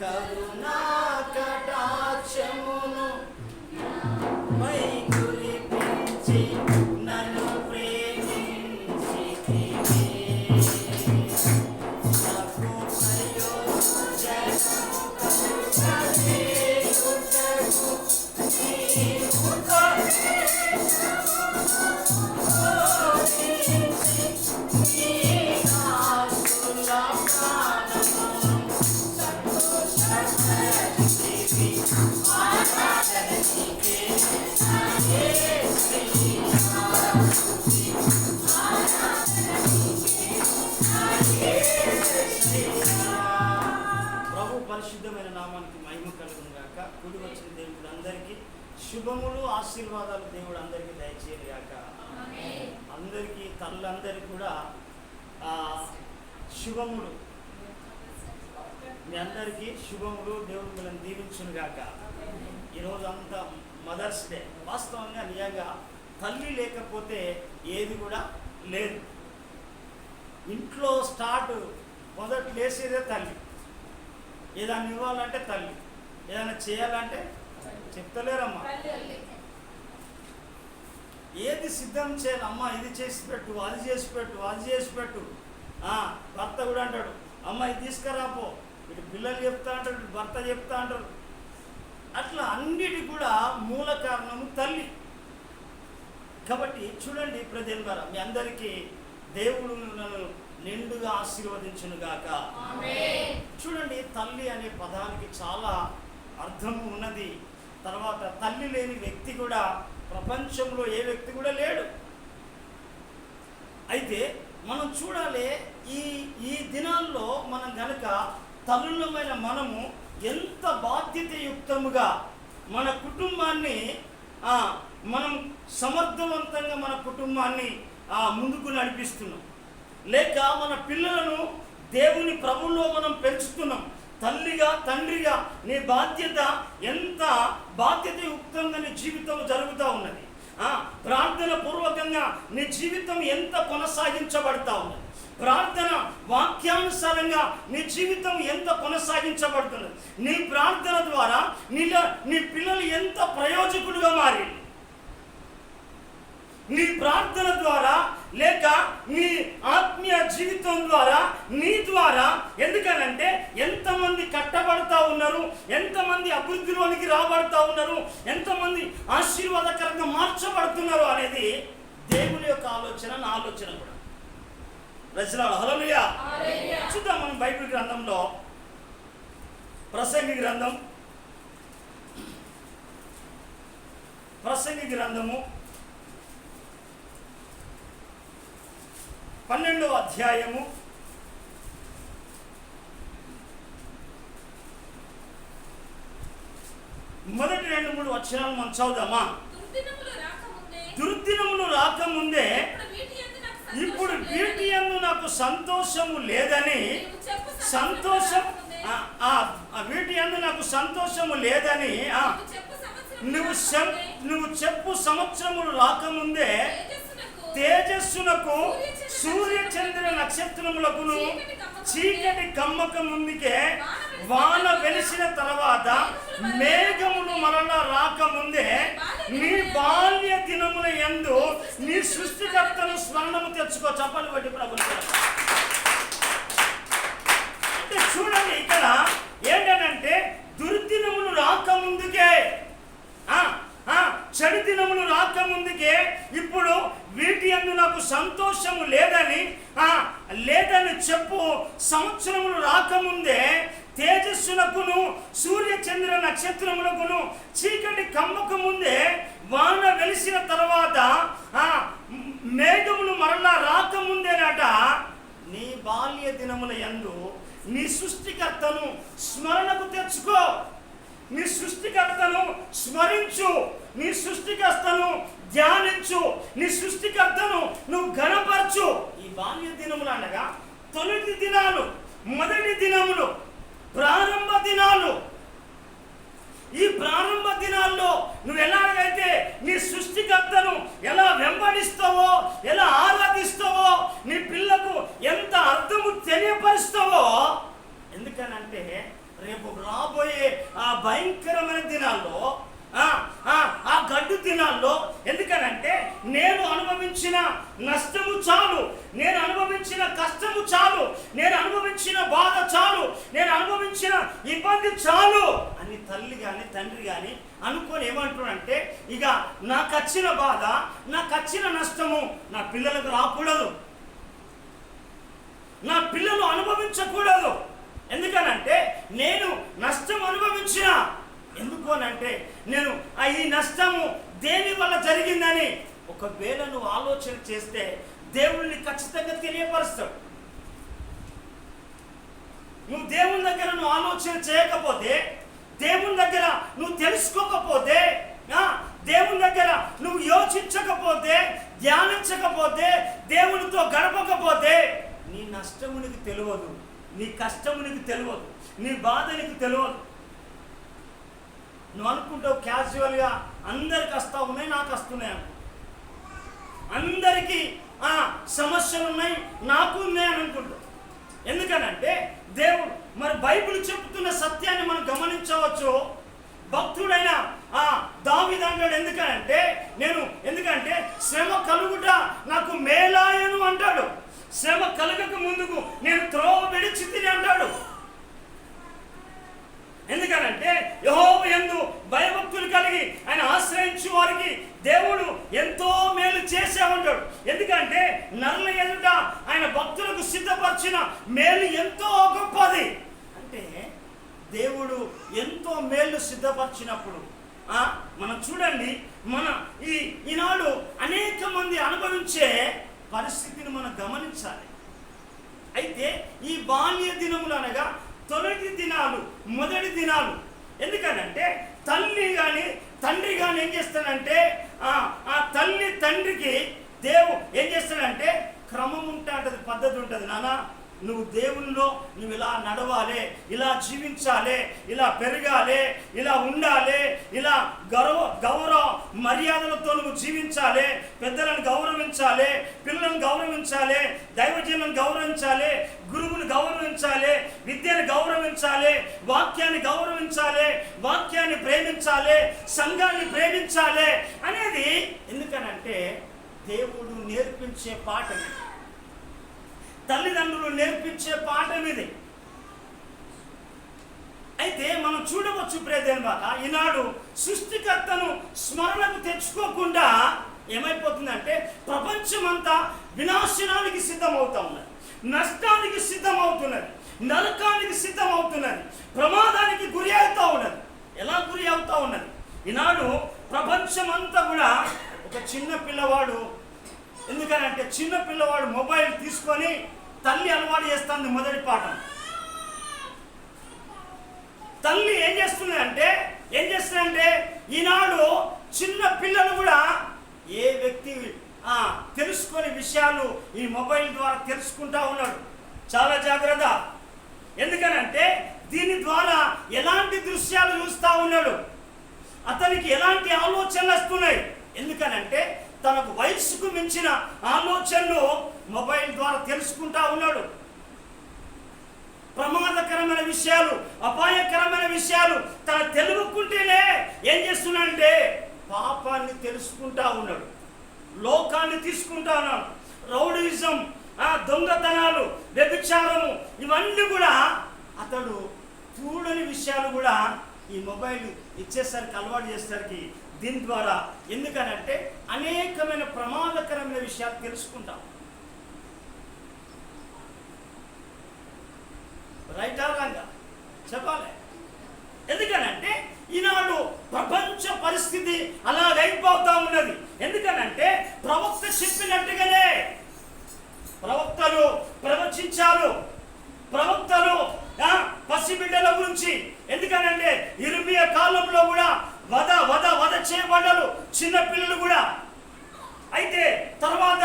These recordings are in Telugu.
కరుణా కటాక్షమును మై కురిపించి నన్ను ప్రేమించి నాకు పరిశుద్ధమైన నామానికి మహిమ కలుగును గాక. కూడి వచ్చిన దేవుడు అందరికీ శుభములు ఆశీర్వాదాలు దేవుడు అందరికీ దయచేయను గాక. అందరికీ తల్లందరికీ కూడా శుభములు, మీ అందరికీ శుభములు. దేవుడు మిమ్మల్ని దీవించును గాక. ఈరోజు అంతా మదర్స్ డే. వాస్తవంగా నిజంగా తల్లి లేకపోతే ఏది కూడా లేదు. ఇంట్లో స్టార్ట్ మొదటి లేసేదే తల్లి. ఏదైనా ఇవ్వాలంటే తల్లి, ఏదైనా చేయాలంటే చెప్తలేరమ్మా. ఏది సిద్ధం చేయాలి, అమ్మ ఇది చేసి పెట్టు, అది చేసి పెట్టు, అది చేసి పెట్టు. భర్త కూడా అంటాడు, అమ్మ ఇది తీసుకురాపో. ఇటు పిల్లలు చెప్తా అంటారు, ఇటు భర్త చెప్తా అంటారు. అట్లా అన్నిటి కూడా మూల కారణము తల్లి. కాబట్టి చూడండి ప్రజల ద్వారా మీ అందరికీ దేవుడు నన్ను నిండుగా ఆశీర్వదించును గాక. చూడండి, తల్లి అనే పదానికి చాలా అర్థం ఉన్నది. తర్వాత తల్లి లేని వ్యక్తి కూడా ప్రపంచంలో ఏ వ్యక్తి కూడా లేడు. అయితే మనం చూడాలి, ఈ దినాల్లో మనం గనక తల్లులమైన మనము ఎంత బాధ్యతయుక్తముగా మన కుటుంబాన్ని మనం సమర్థవంతంగా మన కుటుంబాన్ని ముందుకు నడిపిస్తున్నాం, లేక మన పిల్లలను దేవుని ప్రభువులో మనం పెంచుతున్నాం. తల్లిగా తండ్రిగా నీ బాధ్యత ఎంత బాధ్యతయుక్తంగా నీ జీవితం జరుగుతూ ఉన్నది. ప్రార్థన పూర్వకంగా నీ జీవితం ఎంత కొనసాగించబడతా ఉన్నది. ప్రార్థన వాక్యానుసారంగా నీ జీవితం ఎంత కొనసాగించబడుతున్నది. నీ ప్రార్థన ద్వారా నీ పిల్లలు ఎంత ప్రయోజకులుగా మారి, నీ ప్రార్థన ద్వారా లేక నీ ఆత్మీయ జీవితం ద్వారా నీ ద్వారా. ఎందుకనంటే ఎంతమంది కట్టబడతా ఉన్నారు, ఎంతమంది అభివృద్ధిలోనికి రాబడతా ఉన్నారు, ఎంతమంది ఆశీర్వాదకరంగా మార్చబడుతున్నారు అనేది దేవుని యొక్క ఆలోచన, నా ఆలోచన కూడా. రచనలు హల్లెలూయా. చూద్దాం మనం బైబిల్ గ్రంథంలో ప్రసంగి గ్రంథము 12వ అధ్యాయము 1-3 వచనాలు మనం చదువుదామా. దుర్దినములు రాకముందే ఇప్పుడు వీటి యందు నాకు సంతోషము లేదని, వీటి యందు నాకు సంతోషము లేదని నువ్వు చెప్పు సంవత్సరములు రాకముందే తేజస్సునకు సూర్య చంద్ర నక్షత్రములకును చీకటి కమ్మక ముందుకే వాన వెలిసిన తర్వాత మేఘములు మరలా రాకముందే నీ బాల్య దినముల యందు నీ సృష్టికర్తను స్మరణము తెచ్చుకో. చెప్పలు బట్టి ప్రభుత్వం అంటే చూడండి, ఇక్కడ ఏంటంటే దుర్దినములు రాకముందుకే, చెడు దినములు రాకముందుకే ఇప్పుడు వీటి యందు నాకు సంతోషము లేదని చెప్పు. సంవత్సరములు రాకముందే తేజస్సునకును సూర్య చంద్ర నక్షత్రములకును చీకటి కమ్మకు ముందే వాన వెలిసిన తర్వాత మేఘములు మరలా రాకముందేనట నీ బాల్య దినముల యందు నీ సృష్టికర్తను స్మరణకు తెచ్చుకో. నీ సృష్టికర్తను స్మరించు, నీ సృష్టికర్తను ధ్యానించు, నీ సృష్టికర్తను నువ్వు ఘనపరచు. ఈ బాల్య దినములు అనగా తొలిటి దినాలు, మొదటి దినములు, ప్రారంభ దినాలు. ఈ ప్రారంభ దినాల్లో నువ్వు ఎలాగైతే నీ సృష్టికర్తను ఎలా వెంబడిస్తావో, ఎలా ఆరాధిస్తావో, నీ పిల్లకు ఎంత అర్థము తెలియపరుస్తావో. ఎందుకనంటే రేపు భయంకరమైన దినాల్లో, ఆ గడ్డు దినాల్లో, ఎందుకనంటే నేను అనుభవించిన నష్టము చాలు, నేను అనుభవించిన కష్టము చాలు, నేను అనుభవించిన బాధ చాలు, నేను అనుభవించిన ఇబ్బంది చాలు అని తల్లి కానీ తండ్రి కానీ అనుకొని ఏమంటున్నాడంటే, ఇక నాకు వచ్చిన బాధ, నాకు వచ్చిన నష్టము నా పిల్లలకు రాకూడదు, నా పిల్లలు అనుభవించకూడదు. ఎందుకనంటే నేను నష్టం అనుభవించిన, ఎందుకు అనంటే నేను ఈ నష్టము దేని వల్ల జరిగిందని ఒకవేళ నువ్వు ఆలోచన చేస్తే దేవుడిని ఖచ్చితంగా తెలియపరుస్తావు. నువ్వు దేవుని దగ్గర నువ్వు ఆలోచన చేయకపోతే, దేవుని దగ్గర నువ్వు తెలుసుకోకపోతే, దేవుని దగ్గర నువ్వు యోచించకపోతే, ధ్యానించకపోతే, దేవునితో గడపకపోతే నీ నష్టము నీకు తెలియదు, నీ కష్టము నీకు తెలియదు, నీ బాధ నీకు తెలియదు. నువ్వు అనుకుంటావు క్యాజువల్గా అందరికి వస్తా ఉన్నాయి, నాకు వస్తున్నాయి, అందరికీ సమస్యలు ఉన్నాయి, నాకు ఉన్నాయి అని అనుకుంటావు. ఎందుకనంటే దేవుడు మరి బైబిల్ చెబుతున్న సత్యాన్ని మనం గమనించవచ్చు. భక్తుడైన దావీదు అంటాడు, ఎందుకంటే శ్రమ కలుగుట నాకు మేలాయను అంటాడు. శ్రమ కలగక ముందుకు నేను త్రోవ విడిచితిని అంటాడు. ఎందుకనంటే యెహోవా యందు భయభక్తులు కలిగి ఆయన ఆశ్రయించు వారికి దేవుడు ఎంతో మేలు చేసే ఉంటాడు. ఎందుకంటే నరుల ఎదుట ఆయన భక్తులకు సిద్ధపరిచిన మేలు ఎంతో గొప్పది. అంటే దేవుడు ఎంతో మేలు సిద్ధపరిచినప్పుడు మనం చూడండి, మన ఈనాడు అనేక మంది అనుభవించే పరిస్థితిని మనం గమనించాలి. అయితే ఈ బాల్య దినములు అనగా తొలటి దినాలు, మొదటి దినాలు. ఎందుకనంటే తల్లి కానీ తండ్రి కానీ ఏం చేస్తాడంటే ఆ తల్లి తండ్రికి దేవుడు ఏం చేస్తాడంటే క్రమం ఉంటుంది, పద్ధతి ఉంటుంది. నాన్న నువ్వు దేవునిలో నువ్వు ఇలా నడవాలి, ఇలా జీవించాలి, ఇలా పెరగాలి, ఇలా ఉండాలి, ఇలా గౌరవ మర్యాదలతో నువ్వు జీవించాలి, పెద్దలను గౌరవించాలి, పిల్లలను గౌరవించాలి, దైవజనులను గౌరవించాలి, గురువుని గౌరవించాలి, విద్యను గౌరవించాలి, వాక్యాన్ని గౌరవించాలి, వాక్యాన్ని ప్రేమించాలి, సంఘాన్ని ప్రేమించాలి అనేది. ఎందుకనంటే దేవుడు నేర్పించే పాఠం, తల్లిదండ్రులు నేర్పించే పాఠం ఇది. అయితే మనం చూడవచ్చు ప్రియదేవా, ఈనాడు సృష్టికర్తను స్మరణకు తెచ్చుకోకుండా ఏమైపోతుందంటే ప్రపంచమంతా వినాశనానికి సిద్ధమవుతా ఉన్నది, నష్టానికి సిద్ధమవుతున్నది, నరకానికి సిద్ధమవుతున్నది, ప్రమాదానికి గురి అవుతూ ఉన్నది. ఎలా గురి అవుతూ ఉన్నది? ఈనాడు ప్రపంచమంతా కూడా ఒక చిన్న పిల్లవాడు, ఎందుకనంటే చిన్న పిల్లవాడు మొబైల్ తీసుకొని తల్లి అలవాటు చేస్తుంది. మొదటి పాఠం తల్లి ఏం చేస్తుందంటే ఈనాడు చిన్న పిల్లలు కూడా ఏ వ్యక్తి తెలుసుకొని విషయాలు ఈ మొబైల్ ద్వారా తెలుసుకుంటా ఉన్నాడు. చాలా జాగ్రత్త. ఎందుకనంటే దీని ద్వారా ఎలాంటి దృశ్యాలు చూస్తూ ఉన్నాడు, అతనికి ఎలాంటి ఆలోచనలు వస్తున్నాయి. ఎందుకనంటే తనకు వయసుకు మించిన ఆలోచనలు మొబైల్ ద్వారా తెలుసుకుంటా ఉన్నాడు. ప్రమాదకరమైన విషయాలు, అపాయకరమైన విషయాలు తన తెలుసుకుంటేనే ఏం చేస్తున్నాడంటే పాపాన్ని తెలుసుకుంటా ఉన్నాడు, లోకాన్ని తీసుకుంటా ఉన్నాడు. రౌడీజం, దొంగతనాలు, వ్యభిచారము, ఇవన్నీ కూడా అతడు చూడని విషయాలు కూడా ఈ మొబైల్ ఇచ్చేసరికి, అలవాటు చేసేసరికి దీని ద్వారా. ఎందుకనంటే అనేకమైన ప్రమాదకరమైన విషయాలు తెలుసుకుంటాం. రైటా రాంగా చెప్పాలి. ఎందుకనంటే ఈనాడు ప్రపంచ పరిస్థితి అలాగైపోతా ఉన్నది. ఎందుకనంటే ప్రవక్త చెప్పినట్టుగానే ప్రవక్తలు ప్రవచించారు. ప్రవక్తలు పసిబిడ్డల గురించి, ఎందుకనంటే ఇర్మియా కాలంలో కూడా వధ చేయబడ్డారు చిన్నపిల్లలు కూడా. అయితే తర్వాత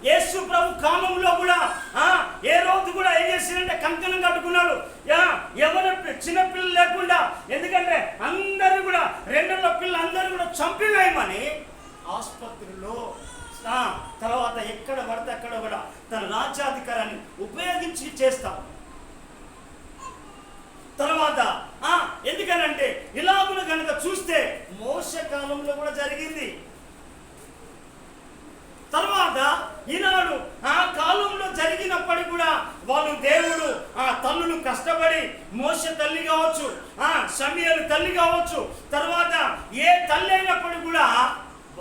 యేసు ప్రభు కాలంలో కూడా ఏ రోజు కూడా ఏం చేసిందంటే కంకణం కట్టుకున్నాడు, ఎవరు చిన్నపిల్లలు లేకుండా. ఎందుకంటే అందరూ కూడా రెండేళ్ల పిల్లలు అందరూ కూడా చంపివేయమని ఆసుపత్రిలో, తర్వాత ఎక్కడ పడితే అక్కడ కూడా తన రాజ్యాధికారాన్ని ఉపయోగించి చేస్తాం. తర్వాత ఎందుకనంటే ఇలా మోషే కాలంలో కూడా జరిగింది. తర్వాత ఈనాడు ఆ కాలంలో జరిగినప్పటికీ కూడా వాళ్ళు దేవుడు ఆ తల్లులు కష్టపడి, మోషే తల్లి కావచ్చు, సమూయేలు తల్లి కావచ్చు, తర్వాత ఏ తల్లి అయినప్పటికీ కూడా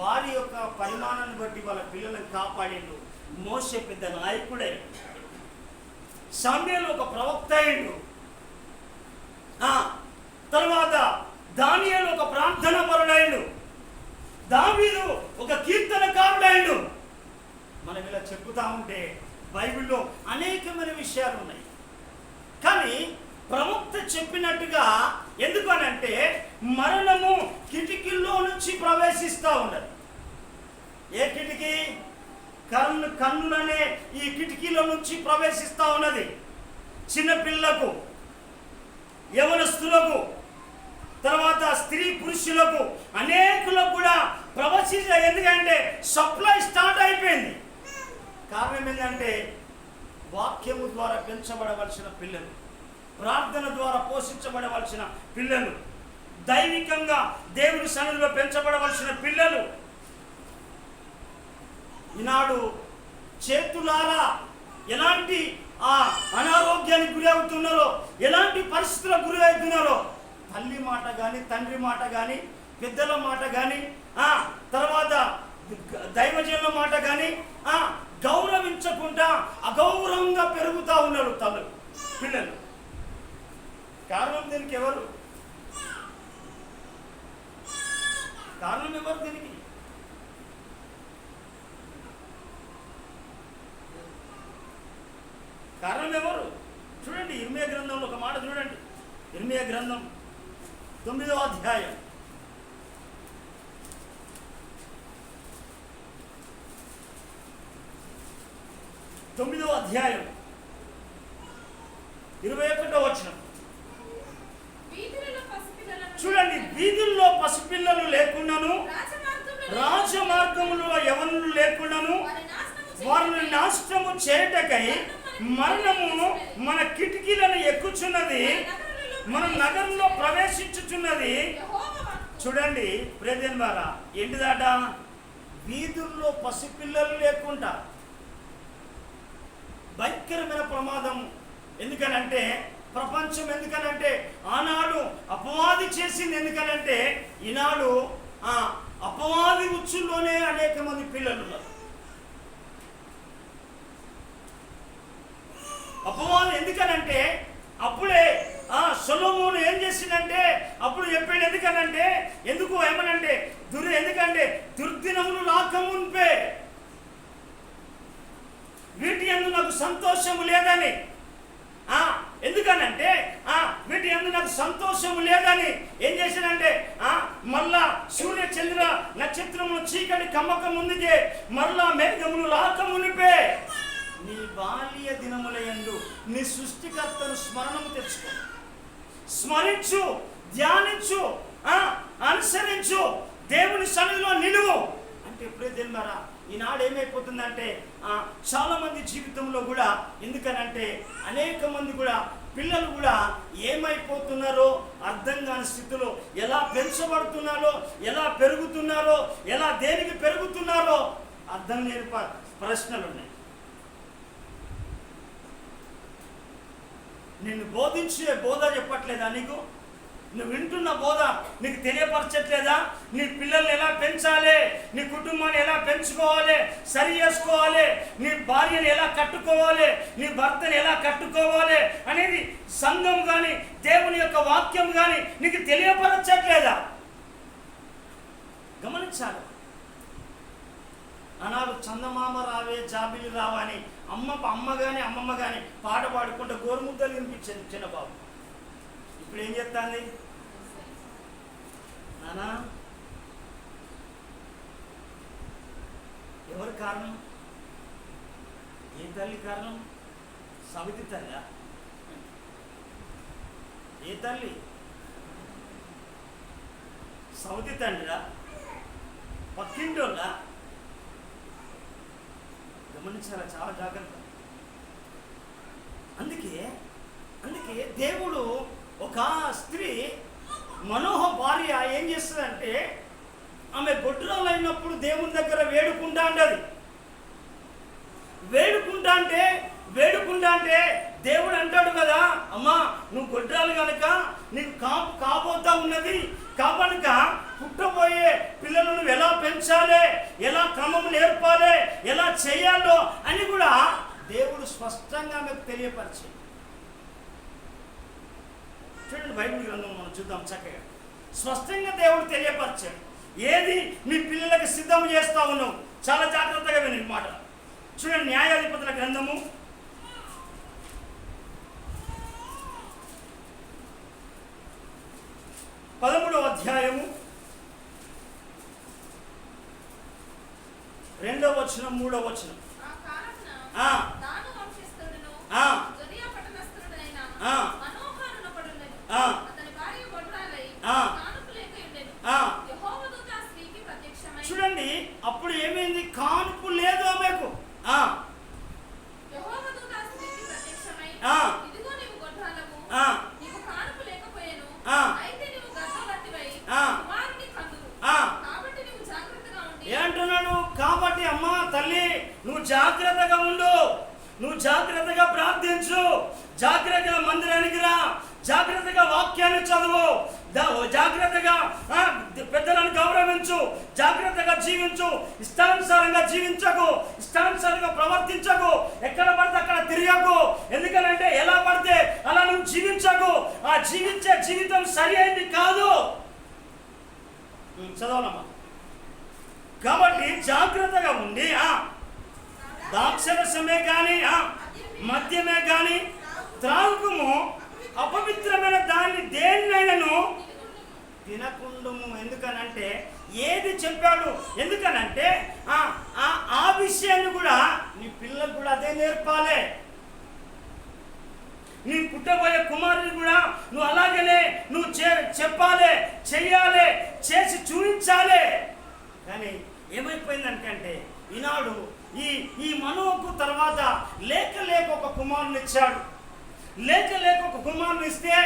వారి యొక్క పరిమాణాన్ని బట్టి వాళ్ళ పిల్లలను కాపాడిండు. మోషే పెద్ద నాయకుడే, సమూయేలు ఒక ప్రవక్త అయిండు, తర్వాత దానియేలు ఒక ప్రార్థన పరుడైండు, దావీదు ఒక కీర్తనకారుడైండు. మనం ఇలా చెప్పుతా ఉంటే బైబిల్లో అనేకమైన విషయాలు ఉన్నాయి. కానీ ప్రవక్త చెప్పినట్టుగా ఎందుకు అనంటే మరణము కిటికీల్లో నుంచి ప్రవేశిస్తూ ఉన్నది. ఏ కిటికీ? కన్నులనే ఈ కిటికీలో నుంచి ప్రవేశిస్తూ ఉన్నది. చిన్నపిల్లకు, యవనస్తులకు, తర్వాత స్త్రీ పురుషులకు, అనేకులకు కూడా ప్రవేశించ. ఎందుకంటే సప్లై స్టార్ట్ అయిపోయింది. కారణం ఏంటంటే వాక్యము ద్వారా పెంచబడవలసిన పిల్లలు, ప్రార్థన ద్వారా పోషించబడవలసిన పిల్లలు, దైవికంగా దేవుని సన్నిధిలో పెంచబడవలసిన పిల్లలు ఈనాడు చేతులారా ఎలాంటి అనారోగ్యానికి గురి అవుతున్నారో, ఎలాంటి పరిస్థితులకు గురి అవుతున్నారో, తల్లి మాట కానీ, తండ్రి మాట కానీ, పెద్దల మాట కానీ, తర్వాత దైవజనుల మాట కానీ గౌరవించకుండా అగౌరవంగా పెరుగుతూ ఉన్నారు పిల్లలు. కారణం దీనికి ఎవరు? కారణం ఎవరు దీనికి? కారణం ఎవరు? చూడండి, ఇర్మియా గ్రంథంలో ఒక మాట చూడండి. ఇర్మియా గ్రంథం 9వ అధ్యాయం 21వ వచనం చూడండి. వీధుల్లో పసిపిల్లలు లేకుండాను, రాజమార్గములో యవనులు లేకుండాను వారిని నాశనము చేయటకై మరణము మన కిటికీలను ఎక్కుచున్నది, మన నగరంలో ప్రవేశించుచున్నది. చూడండి ప్రేదేన్ వారా, ఏంటిదాట? వీధుల్లో పసిపిల్లలు లేకుండా భయంకరమైన ప్రమాదం. ఎందుకనంటే ప్రపంచం, ఎందుకనంటే ఆనాడు అపవాది చేసింది, ఎందుకనంటే ఈనాడు అపవాది ఉచ్చుల్లోనే అనేక మంది పిల్లలు ఉన్నారు. అపవాది ఎందుకనంటే అప్పుడే సొలొమోను ఏం చేసిందంటే అప్పుడు చెప్పాడు. ఎందుకనంటే ఏమనంటే ఎందుకంటే దుర్దినములు రాకముందే వీటి యందు నాకు సంతోషము లేదని, ఎందుకనంటే వీటి యందు నాకు సంతోషము లేదని ఏం చేశానంటే మళ్ళా సూర్య చంద్ర నక్షత్రములు చీకటి కమ్మక ముందుకే మళ్ళా మేఘములు రాకమునిపే నీ బాల్య దినముల యందు నీ సృష్టికర్తను స్మరణము తెచ్చుకో, స్మరించు, ధ్యానించు, అనుసరించు, దేవుని సన్నిధిలో నిలువు అంటే ఎప్పుడే తెలియరా. ఈనాడు ఏమైపోతుందంటే చాలా మంది జీవితంలో కూడా, ఎందుకనంటే అనేక మంది కూడా పిల్లలు కూడా ఏమైపోతున్నారో అర్థం కాని స్థితిలో, ఎలా పెంచబడుతున్నారో, ఎలా పెరుగుతున్నారో, ఎలా దేనికి పెరుగుతున్నారో అర్థం లేని ప్రశ్నలు ఉన్నాయి. నిన్ను బోధించే బోధ చెప్పట్లేదా నీకు? నువ్వు వింటున్న బోధ నీకు తెలియపరచట్లేదా? నీ పిల్లల్ని ఎలా పెంచాలి, నీ కుటుంబాన్ని ఎలా పెంచుకోవాలి, సరి చేసుకోవాలి, నీ భార్యను ఎలా కట్టుకోవాలి, నీ భర్తని ఎలా కట్టుకోవాలి అనేది సంఘం కానీ దేవుని యొక్క వాక్యం కానీ నీకు తెలియపరచట్లేదా? గమనించాలి. అనాడు చందమామ రావే జాబిలి రావా అని అమ్మ కానీ అమ్మమ్మ కానీ పాట పాడుకుంటే గోరుముద్దలు వినిపించింది చిన్నబాబు. ఇప్పుడు ఏం చెప్తాంది? నానా ఎవరు కారణం? ఏ తల్లి కారణం? సవితి తల్లి. ఏ తల్లి? సవితి తండ్రిరా? పక్కింటోళ్ళ? గమనించాలా, చాలా జాగ్రత్త. అందుకే దేవుడు ఒక స్త్రీ మనోహ భార్య ఏం చేస్తుందంటే ఆమె గొడ్రాలు అయినప్పుడు దేవుని దగ్గర వేడుకుంటా అంటది. వేడుకుంటా అంటే దేవుడు అంటాడు కదా, అమ్మా నువ్వు గొడ్రాలు కనుక నీకు కాబోతా ఉన్నది కనుక పుట్టబోయే పిల్లలను నువ్వు ఎలా పెంచాలి, ఎలా క్రమం నేర్పాలి, ఎలా చేయాలో అని కూడా దేవుడు స్పష్టంగా మీకు తెలియపరిచాడు. చూడండి, బైబిల్ గ్రంథం మనం చూద్దాం. చక్కగా స్పష్టంగా దేవుడు తెలియపరిచాడు. ఏది మీ పిల్లలకు సిద్ధం చేస్తా ఉన్నావు, చాలా జాగ్రత్తగా విని మాట. చూడండి, న్యాయాధిపతుల గ్రంథము 13వ అధ్యాయము 2వ వచనం 3వ వచనం. చూడండి, అప్పుడు ఏమైంది? కానుపు లేదు ఆమెకు. ఏమంటున్నాడు? కాబట్టి అమ్మా తల్లి, నువ్వు జాగ్రత్తగా ఉండు, నువ్వు జాగ్రత్తగా ప్రార్థించు, జాగ్రత్తగా మందిరానికి రా, జాగ్రత్తగా వాక్యాన్ని చదువు, జాగ్రత్తగా పెద్దలను గౌరవించు, జాగ్రత్తగా జీవించు, ఇష్టానుసారంగా జీవించకు, ఇష్టానుసారంగా ప్రవర్తించకు, ఎక్కడ పడితే అక్కడ తిరగకు. ఎందుకనంటే ఎలా పడితే అలా నువ్వు జీవించకు. ఆ జీవించే జీవితం సరి అయింది కాదు. చదవనమ్మా. కాబట్టి జాగ్రత్తగా ఉండి ద్రాక్షరసమే కానీ మద్యమే కానీ త్రాగుము, అపవిత్రమైన దాన్ని దేన్నైనాను తినకుండుము. ఎందుకనంటే ఏది చెప్పాడు? ఎందుకనంటే ఆ విషయాన్ని కూడా నీ పిల్లలకు కూడా అదే నేర్పాలి. నీ పుట్టబోయే కుమారుని కూడా నువ్వు అలాగనే నువ్వు చెప్పాలి, చెయ్యాలి, చేసి చూపించాలి. కానీ ఏమైపోయిందంటే ఈనాడు ఈ మనోకు తర్వాత లేక ఒక కుమారుని ఇచ్చాడు. లేక ఒక కుమారుని ఇస్తే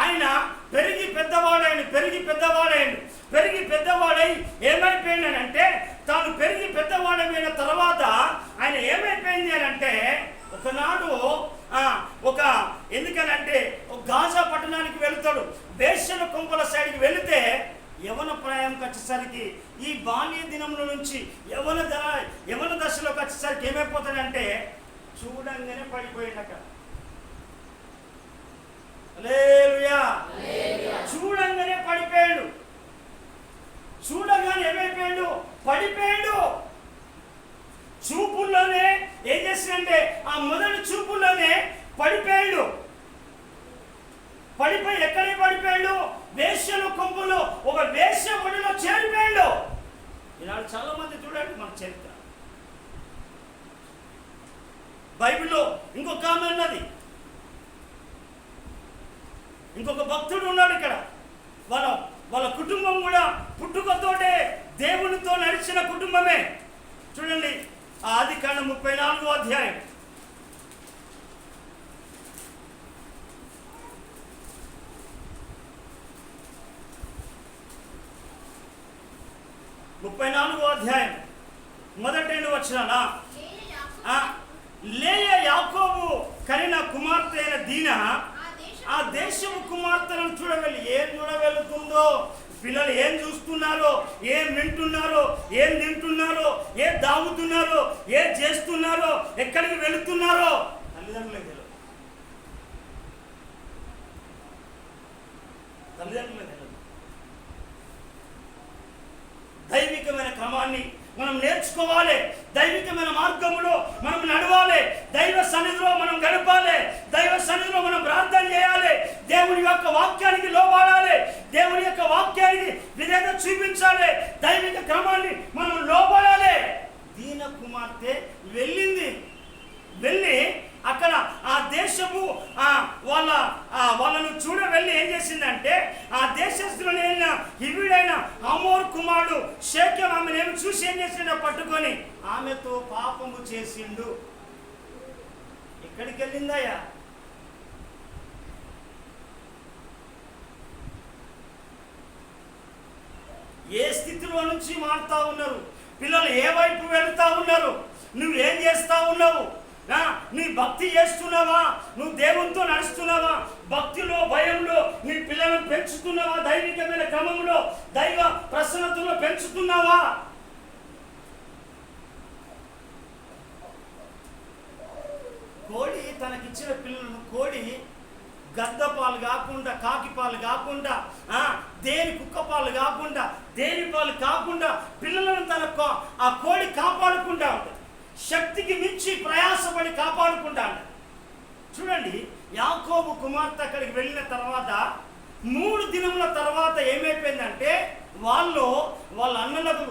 ఆయన పెరిగి పెద్దవాడై ఏమైపోయింది అంటే, తాను పెరిగి పెద్దవాడమైన తర్వాత ఆయన ఏమైపోయింది అని అంటే, ఒకనాడు ఎందుకనంటే గాజా పట్టణానికి వెళుతాడు. వేశ్యల కొంపల సైడ్కి వెళితే యవన ప్రాయంకి వచ్చేసరికి ఈ బాల్య దినముల నుంచి యవన దశలోకి వచ్చేసరికి ఏమైపోతాడంటే చూడంగానే పడిపోయిందట. హల్లెలూయా. చూడంగానే పడిపోయాడు. చూడగానే ఏమైపోయాడు? పడిపోయాడు. చూపుల్లోనే ఏం చేసిందంటే ఆ మొదటి చూపుల్లోనే పడిపోయాడు. పడిపోయి ఎక్కడే పడిపోయాడు? వేశ్యల కొంపులో ఒక వేశ్య ఒడిలో చేరిపోయాడు. ఈనాడు చాలా మంది చూడండి మన చరిత్ర. బైబిల్లో ఇంకొక ఆమె ఉన్నది, ఇంకొక భక్తుడు ఉన్నాడు ఇక్కడ. వాళ్ళ కుటుంబం కూడా పుట్టుకతోటే దేవునితో నడిచిన కుటుంబమే. చూడండి, ఆదికాండం 34వ అధ్యాయం 34వ అధ్యాయం మొదటి 2 వచనాలు. లేయా యాకోబు కనిన కుమార్తె అయిన దీనా ఆ దేశము కుమార్తెలను ఏం చూడవెళ్తుందో, పిల్లలు ఏం చూస్తున్నారో, ఏం వింటున్నారో, ఏం తింటున్నారో, ఏం దాగుతున్నారో, ఏం చేస్తున్నారో, ఎక్కడికి వెళుతున్నారో తల్లిదండ్రులే తెలియదు. దైవికమైన క్రమాన్ని మనం నేర్చుకోవాలి. దైవికమైన మార్గంలో మనం నడవాలి. దైవ సన్నిధిలో మనం గడపాలి. దైవ సన్నిధిలో మనం ప్రార్థన చేయాలి. దేవుని యొక్క వాక్యానికి లోబడాలి. దేవుని యొక్క వాక్యానికి విధేయత చూపించాలి. దైవిక క్రమాన్ని మనం లోబడాలి. దీన కుమార్తె వెళ్ళి అక్కడ ఆ దేశము వాళ్ళను వెళ్ళి ఏం చేసిందంటే, ఆ దేశస్తులైన హివ్యుడైన హమోరు కుమారుడు షేకెం ఆమెను చూసి ఏం చేసిండో పట్టుకొని ఆమెతో పాపము చేసిండు. ఎక్కడికి వెళ్ళిందయ్యా? ఏ స్థితిలో నుంచి మారుతా ఉన్నారు, పిల్లలు ఏ వైపు వెళుతూ ఉన్నారు, నువ్వేం చేస్తూ ఉన్నావు? నీ భక్తి చేస్తున్నావా? నువ్వు దేవునితో నడుస్తున్నావా? భక్తిలో భయంలో నీ పిల్లలను పెంచుతున్నావా? దైవికమైన క్రమంలో దైవ ప్రసన్నతలో పెంచుతున్నావా? కోడి తనకిచ్చిన పిల్లలను కోడి గద్ద పాలు కాకుండా, కాకి పాలు కాకుండా, దేని కుక్క పాలు కాకుండా, దేని పాలు కాకుండా పిల్లలను ఆ కోడి కాపాడుకుంటా ఉంటుంది. శక్తికి మించి ప్రయాసపడి కాపాడుకుంటా ఉంటుంది. చూడండి, యాకోబు కుమార్తె అక్కడికి వెళ్ళిన తర్వాత 3 దినముల తర్వాత ఏమైపోయిందంటే, వాళ్ళ అన్నలకు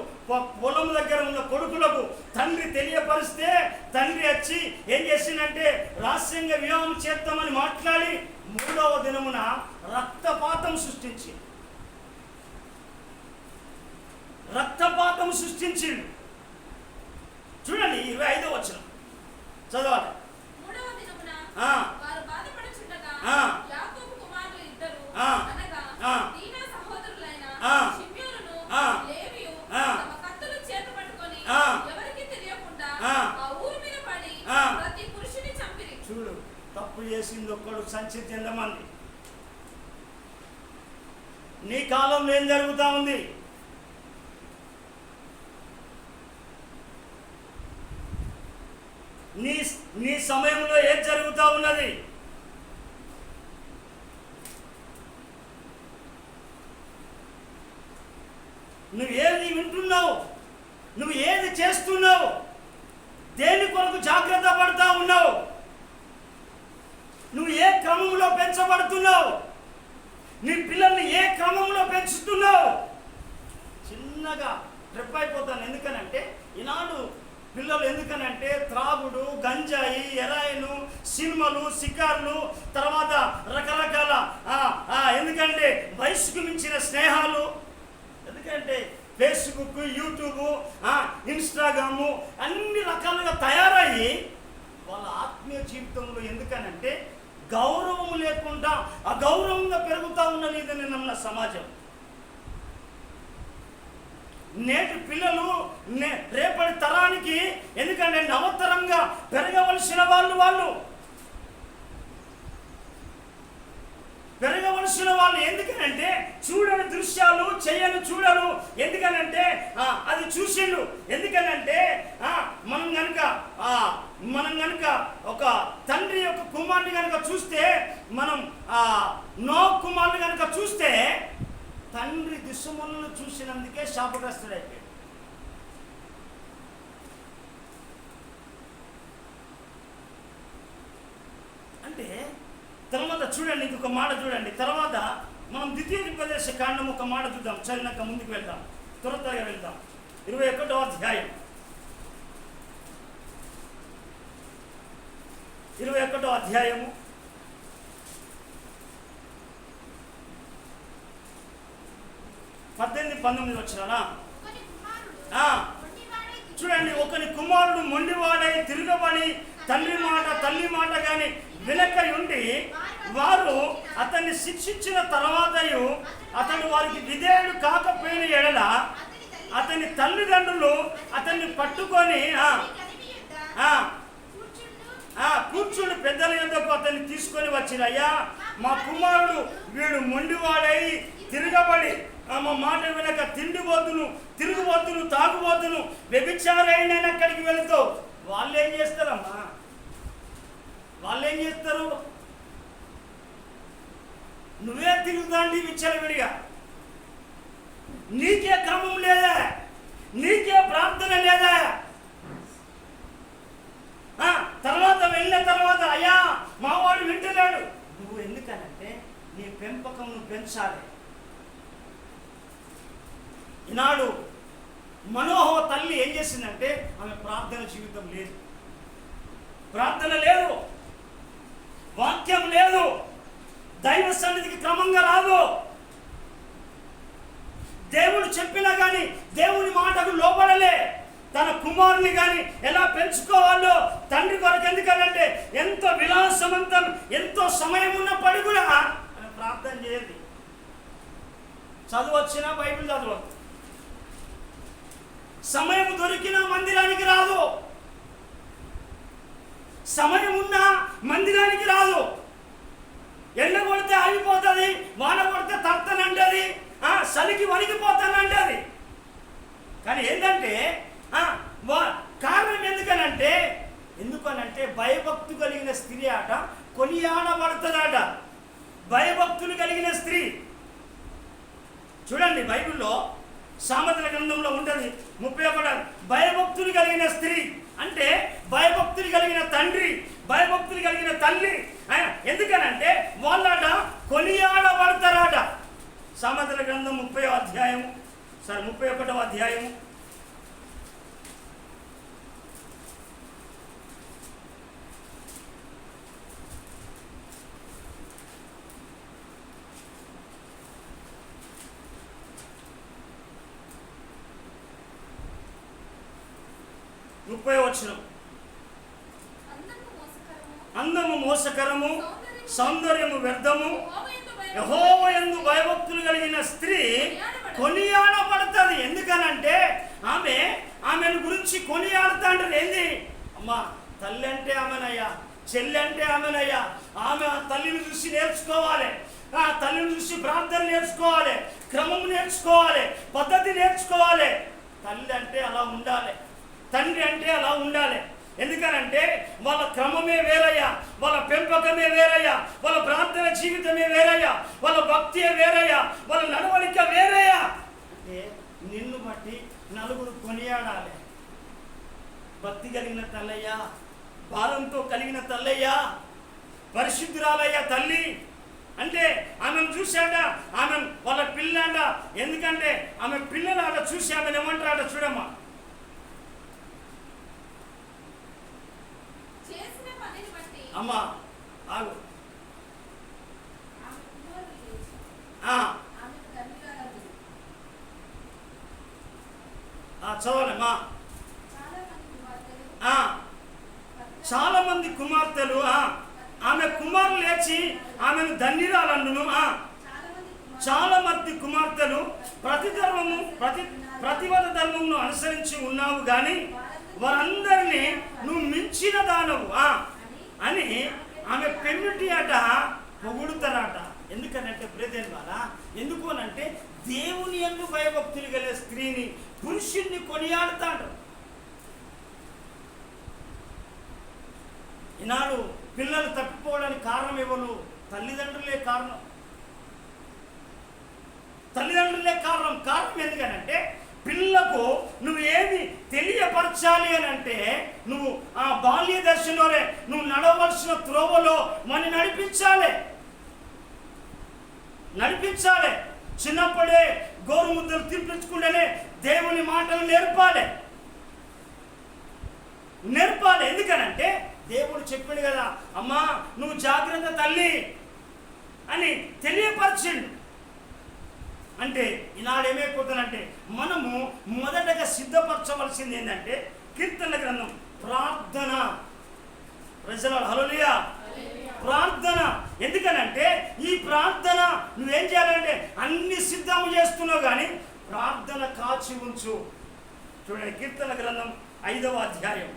పొలం దగ్గర ఉన్న కొడుకులకు తండ్రి తెలియపరిస్తే తండ్రి వచ్చి ఏం చేసిందంటే రహస్యంగా వివాహం చేద్దామని మాట్లాడి 3వ దినమున రక్తపాతం సృష్టించిండు. చూడండి 25వ వచనం చదవాలి. చూడు, తప్పు చేసింది ఒక్కడు, సంచి చెందమంది. నీ కాలంలో ఏం జరుగుతూ ఉంది? నీ సమయంలో ఏం జరుగుతూ ఉన్నది? నువ్వు ఏది వింటున్నావు? నువ్వు ఏది చేస్తున్నావు? దేని కొరకు జాగ్రత్త పడతా ఉన్నావు? నువ్వు ఏ క్రమంలో పెంచబడుతున్నావు? నీ పిల్లల్ని ఏ క్రమంలో పెంచుతున్నావు? చిన్నగా ట్రిప్ అయిపోతాను. ఎందుకనంటే ఈనాడు పిల్లలు ఎందుకనంటే త్రాగుడు, గంజాయి, ఎరాయిను, సినిమాలు, షికార్లు, తర్వాత రకరకాల ఎందుకంటే వయసుకు మించిన స్నేహాలు, ఎందుకంటే ఫేస్బుక్, యూట్యూబ్, ఇన్స్టాగ్రాము అన్ని రకాలుగా తయారయ్యి వాళ్ళ ఆత్మీయ జీవితంలో ఎందుకనంటే గౌరవం లేకుండా అగౌరవంగా పెరుగుతూ ఉన్నది నమ్మిన సమాజం. నేటి పిల్లలు రేపటి తరానికి ఎందుకంటే నవతరంగా పెరగవలసిన వాళ్ళు ఎందుకనంటే చూడని దృశ్యాలు చేయని చూడరు. ఎందుకనంటే అది చూసిండు. ఎందుకనంటే మనం కనుక ఒక తండ్రి యొక్క కుమారుని కనుక చూస్తే, మనం నోహు కుమారుని కనుక చూస్తే తండ్రి దుష్టులను చూసినందుకే శాపగ్రస్తుడైపోయాడు. అంటే తర్వాత చూడండి, ఇంకొక మాట చూడండి. తర్వాత మనం ద్వితీయోపదేశ కాండం ఒక మాట చూద్దాం. చదివినాక ముందుకు వెళ్దాం, త్వరగా వెళ్దాం. 21వ అధ్యాయం 21వ అధ్యాయము 18-19 వచ్చినా చూడండి. ఒకని కుమారుడు మొండివాడై తిరగబడి తల్లి మాట కానీ వినక ఉండి వారు అతన్ని శిక్షించిన తర్వాతయు అతను వారికి విధేయుడు కాకపోయిన ఎడల అతని తల్లిదండ్రులు అతన్ని పట్టుకొని కూర్చుని పెద్దల యొద్దకు అతన్ని తీసుకొని వచ్చిన, అయ్యా మా కుమారుడు వీడు మొండివాడై తిరగబడి మా మాట వినక తిరుగుబోతును తాగుబోతును వ్యభిచారైన అక్కడికి వెళుతావు. వాళ్ళు ఏం చేస్తారమ్మా? వాళ్ళు ఏం చేస్తారు? నువ్వే తిరుగుతాండి విచ్చలవిడిగా. నీకే క్రమం లేదా? నీకే ప్రార్థన లేదా? తర్వాత వెళ్ళిన తర్వాత అయ్యా మావాడు వింటున్నాడు. నువ్వు ఎందుకనంటే నీ పెంపకం నువ్వు పెంచాలి. ఈనాడు మనోహ తల్లి ఏం చేసిందంటే ఆమె ప్రార్థన జీవితం లేదు, ప్రార్థన లేదు, వాక్యం లేదు, దైవ సన్నిధికి క్రమంగా రాదు. దేవుడు చెప్పినా కానీ దేవుని మాటకు లోపడలే. తన కుమారుని కానీ ఎలా పెంచుకోవాలో తండ్రి కొరకు, ఎందుకంటే ఎంతో విలాసవంతం ఎంతో సమయం ఉన్నప్పటికీ కూడా ఆమె ప్రార్థన చేయదు. చదువు వచ్చినా బైబిల్ చదవదు. సమయం దొరికినా మందిరానికి రాదు, సమయం ఉన్నా మందిరానికి రాదు. ఎండ కొడితే ఆగిపోతుంది, వాన కొడితే తత్తనంటది, చలికి వణికిపోతానంటది. కానీ ఏంటంటే కారణం ఎందుకనంటే భయభక్తు కలిగిన స్త్రీ ఆట కొనియాడబడుతుందట. భయభక్తులు కలిగిన స్త్రీ చూడండి, బైబిల్లో సామెతల గ్రంథంలో ఉంటుంది 31. భయభక్తులు కలిగిన స్త్రీ అంటే భయభక్తులు కలిగిన తండ్రి, భయభక్తులు కలిగిన తల్లి. ఎందుకనంటే వాళ్ళట కొనియాడబడతారట. సామెతల గ్రంథం 31వ అధ్యాయము 30వ వచనం. అందము మోసకరము, సౌందర్యము వ్యర్థము, యెహోవా యందు భయభక్తులు కలిగిన స్త్రీ కొనియాడబడుతుంది. ఎందుకనంటే ఆమెను గురించి కొనియాడుతా అంటారు. ఏంది అమ్మా, తల్లి అంటే ఆమెనయ్యా, చెల్లి అంటే ఆమెనయ్యా. ఆమె తల్లిని చూసి నేర్చుకోవాలి, తల్లిని చూసి ప్రార్థన నేర్చుకోవాలి, క్రమం నేర్చుకోవాలి, పద్ధతి నేర్చుకోవాలి. తల్లి అంటే అలా ఉండాలి, తండ్రి అంటే అలా ఉండాలి. ఎందుకనంటే వాళ్ళ క్రమమే వేరయ్యా, వాళ్ళ పెంపకమే వేరయ్యా, వాళ్ళ ప్రార్థన జీవితమే వేరయ్యా, వాళ్ళ భక్తి వేరయ్యా, వాళ్ళ నడవడిక వేరయ్యా. అంటే నిన్ను బట్టి నలుగురు కొనియాడాలి. భక్తి కలిగిన తల్లయ్యా, భారంతో కలిగిన తల్లయ్యా, పరిశుద్ధురాలయ్యా తల్లి అంటే ఆమెను చూశాడ, ఆమె వాళ్ళ పిల్లాడ. ఎందుకంటే ఆమె పిల్లలాట చూసి ఆమెను ఏమంటారట చూడమ్మా, అమ్మా ఆగు, చదవాలమ్మా. చాలా మంది కుమార్తెలు ఆమె కుమారులు లేచి ఆమెను ధన్యురాలందును. చాలా మంది కుమార్తెలు ప్రతివద ధర్మమును అనుసరించి ఉన్నావు కానీ వారందరినీ నువ్వు మించిన దానవు అని ఆమె పెన్నుటి అట పొగుడుతారట. ఎందుకనంటే బ్రదర్ వాళ్ళ ఎందుకు అనంటే దేవుని యందు భయభక్తులు గల స్త్రీని, పురుషుణ్ణి కొనియాడుతాడు. ఈనాడు పిల్లలు తప్పిపోవడానికి కారణం ఎవరు? తల్లిదండ్రులే కారణం. తల్లిదండ్రులే కారణం. ఎందుకనంటే పిల్లకు నువ్వు ఏమి తెలియపరచాలి అని అంటే నువ్వు ఆ బాల్య దశలోనే నువ్వు నడవలసిన త్రోవలో మన నడిపించాలి. చిన్నప్పుడే గోరు ముద్దలు తిప్పించుకుంటేనే దేవుని మాటలు నేర్పాలి. ఎందుకనంటే దేవుడు చెప్పాడు కదా, అమ్మా నువ్వు జాగ్రత్త తల్లి అని తెలియపరిచిండు. అంటే ఈనాడు ఏమైపోతుందంటే మనము మొదటగా సిద్ధపరచవలసింది ఏంటంటే కీర్తనల గ్రంథం ప్రార్థన. ప్రజల హల్లెలూయా, ప్రార్థన. ఎందుకనంటే ఈ ప్రార్థన నువ్వేం చేయాలంటే అన్ని సిద్ధం చేస్తున్నావు కానీ ప్రార్థన కాచి ఉంచు. చూడండి కీర్తన గ్రంథం 5వ అధ్యాయం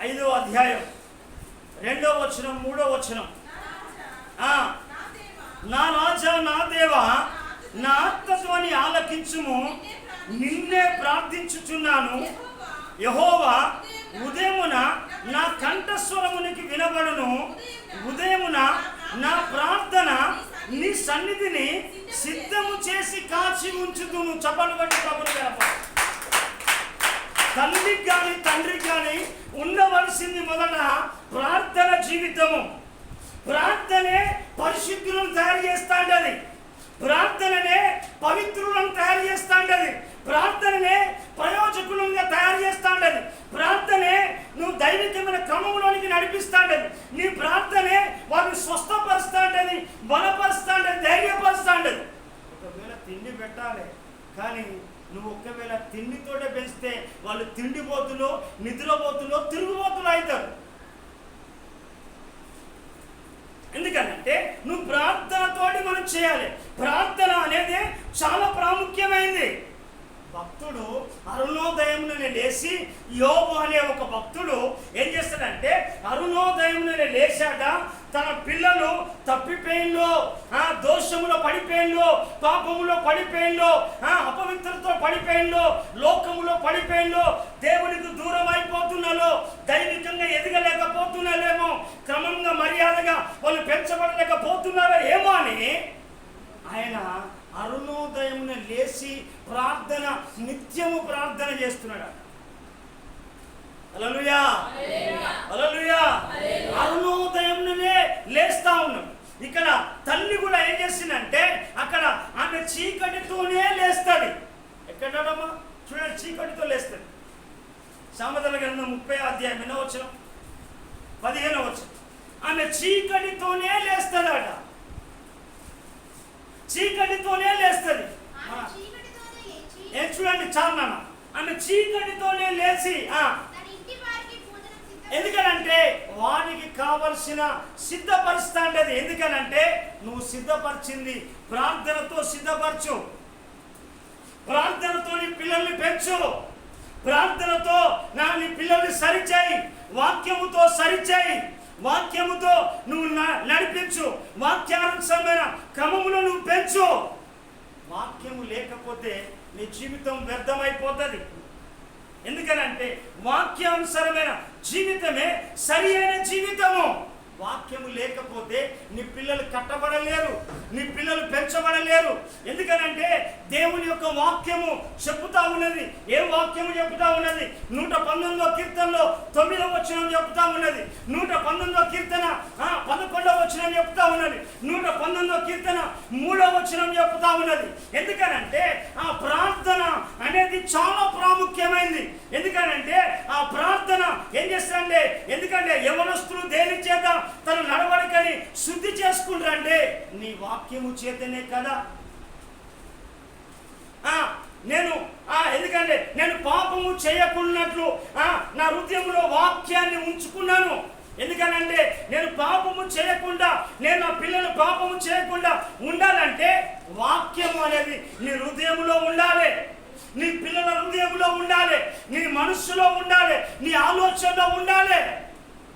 5వ అధ్యాయం 2వ వచనం 3వ వచనం. నా రాజా నా దేవా నా ఆత్మధ్వని ఆలకించుము, నిన్నే ప్రార్థించుచున్నాను. యెహోవా ఉదయమున నా కంఠస్వరమునికి వినబడును. ఉదయమున నా ప్రార్థన నీ సన్నిధిని సిద్ధము చేసి కాచి ఉంచుతును. చప్పట్లు కొట్టి ప్రభువుని గణపరచు. తల్లికి కానీ తండ్రికి కానీ ఉండవలసింది మొదట ప్రార్థన జీవితము. ప్రార్థనే పరిశుద్ధులను తయారు చేస్తా ఉంటది. ప్రార్థననే పవిత్రులను తయారు చేస్తా ఉంటది. ప్రార్థననే ప్రయోజకులుగా తయారు చేస్తా ఉంటది. ప్రార్థనే నువ్వు దైవికమైన క్రమంలోనికి నడిపిస్తా ఉంటది. నీ ప్రార్థనే వారిని స్వస్థపరుస్తా ఉంటది, బలపరుస్తా ఉంటది, ధైర్యపరుస్తా ఉంటది. ఒకవేళ తిండి పెట్టాలి కానీ నువ్వు ఒకవేళ తిండితోటే పెంచితే వాళ్ళు తిండిపోతులు, నిద్రపోతులు, తిరుగుబోతులు అవుతారు. ఎందుకనంటే నువ్వు ప్రార్థనతోటి మనం చేయాలి. ప్రార్థన అనేది చాలా ప్రాముఖ్యమైనది. భక్తుడు అరుణోదయమునే లేచి, యోబు అనే ఒక భక్తుడు ఏం చేస్తాడంటే అరుణోదయమునే లేచాక తన పిల్లలు తప్పిపోయిందో, దోషములో పడిపోయిందో, పాపములో పడిపోయిందో, అపవిత్రతలో పడిపోయిందో, లోకములో పడిపోయిందో, దేవునికి దూరం అయిపోతున్నారో, దైవికంగా ఎదగలేకపోతున్నారేమో, క్రమంగా మర్యాదగా వాళ్ళు పెంచబడలేకపోతున్నారో ఏమో అని ఆయన అరుణోదయమున లేచి ప్రార్థన, నిత్యము ప్రార్థన చేస్తున్నాడు. హల్లెలూయా, హల్లెలూయా. అరుణోదయమునే లేస్తా ఉన్నాడు. ఇక్కడ తల్లి కూడా ఏం చేసిందంటే అక్కడ ఆమె చీకటితోనే లేస్తుంది. ఎక్కడమ్మా చూడండి, చీకటితో లేస్తుంది. సామెతల గ్రంథం 30 15 ఆమె చీకటితోనే లేస్తుందట. చీకటితోనే లేస్తుంది. చూడండి చాలు నాన్న, ఆమె చీకటితోనే లేచి ఎందుకనంటే వానికి కావలసిన సిద్ధపరుస్తాండది. ఎందుకనంటే నువ్వు సిద్ధపరిచింది ప్రార్థనతో సిద్ధపరచు, ప్రార్థనతో నీ పిల్లల్ని పెంచు, ప్రార్థనతో నీ పిల్లల్ని సరిచేయి, వాక్యముతో సరిచేయి, వాక్యముతో నువ్వు నడిపించు, వాక్యానుసారమైన క్రమములో నువ్వు పెంచు. వాక్యము లేకపోతే నీ జీవితం వ్యర్థమైపోతుంది. ఎందుకనంటే వాక్యానుసారమైన జీవితమే సరి అయిన జీవితము. వాక్యము లేకపోతే నీ పిల్లలు కట్టబడలేరు, నీ పిల్లలు పెంచబడలేరు. ఎందుకనంటే దేవుని యొక్క వాక్యము చెప్పుతా ఉన్నది. ఏ వాక్యము చెప్తా ఉన్నది? 119వ కీర్తనలో 9వ వచనం చెప్తా ఉన్నది. 119వ కీర్తన 11వ వచనం చెప్తా ఉన్నది. 119వ కీర్తన 3వ వచనం చెప్తా ఉన్నది. ఎందుకనంటే ఆ ప్రార్థన అనేది చాలా ప్రాముఖ్యమైనది. ఎందుకనంటే ఆ ప్రార్థన ఏం చేస్తాంటే, ఎందుకంటే యవనస్తులు దేని చేత తన నడవడికని శుద్ధి చేసుకుంటారంటే నీ వాక్యము చేతనే కదా. ఎందుకంటే నేను పాపము చేయకున్నట్లు నా హృదయంలో వాక్యాన్ని ఉంచుకున్నాను. ఎందుకనంటే నేను పాపము చేయకుండా, నేను నా పిల్లలు పాపము చేయకుండా ఉండాలంటే వాక్యము అనేది నీ హృదయంలో ఉండాలి, నీ పిల్లల హృదయంలో ఉండాలి, నీ మనస్సులో ఉండాలి, నీ ఆలోచనలో ఉండాలి.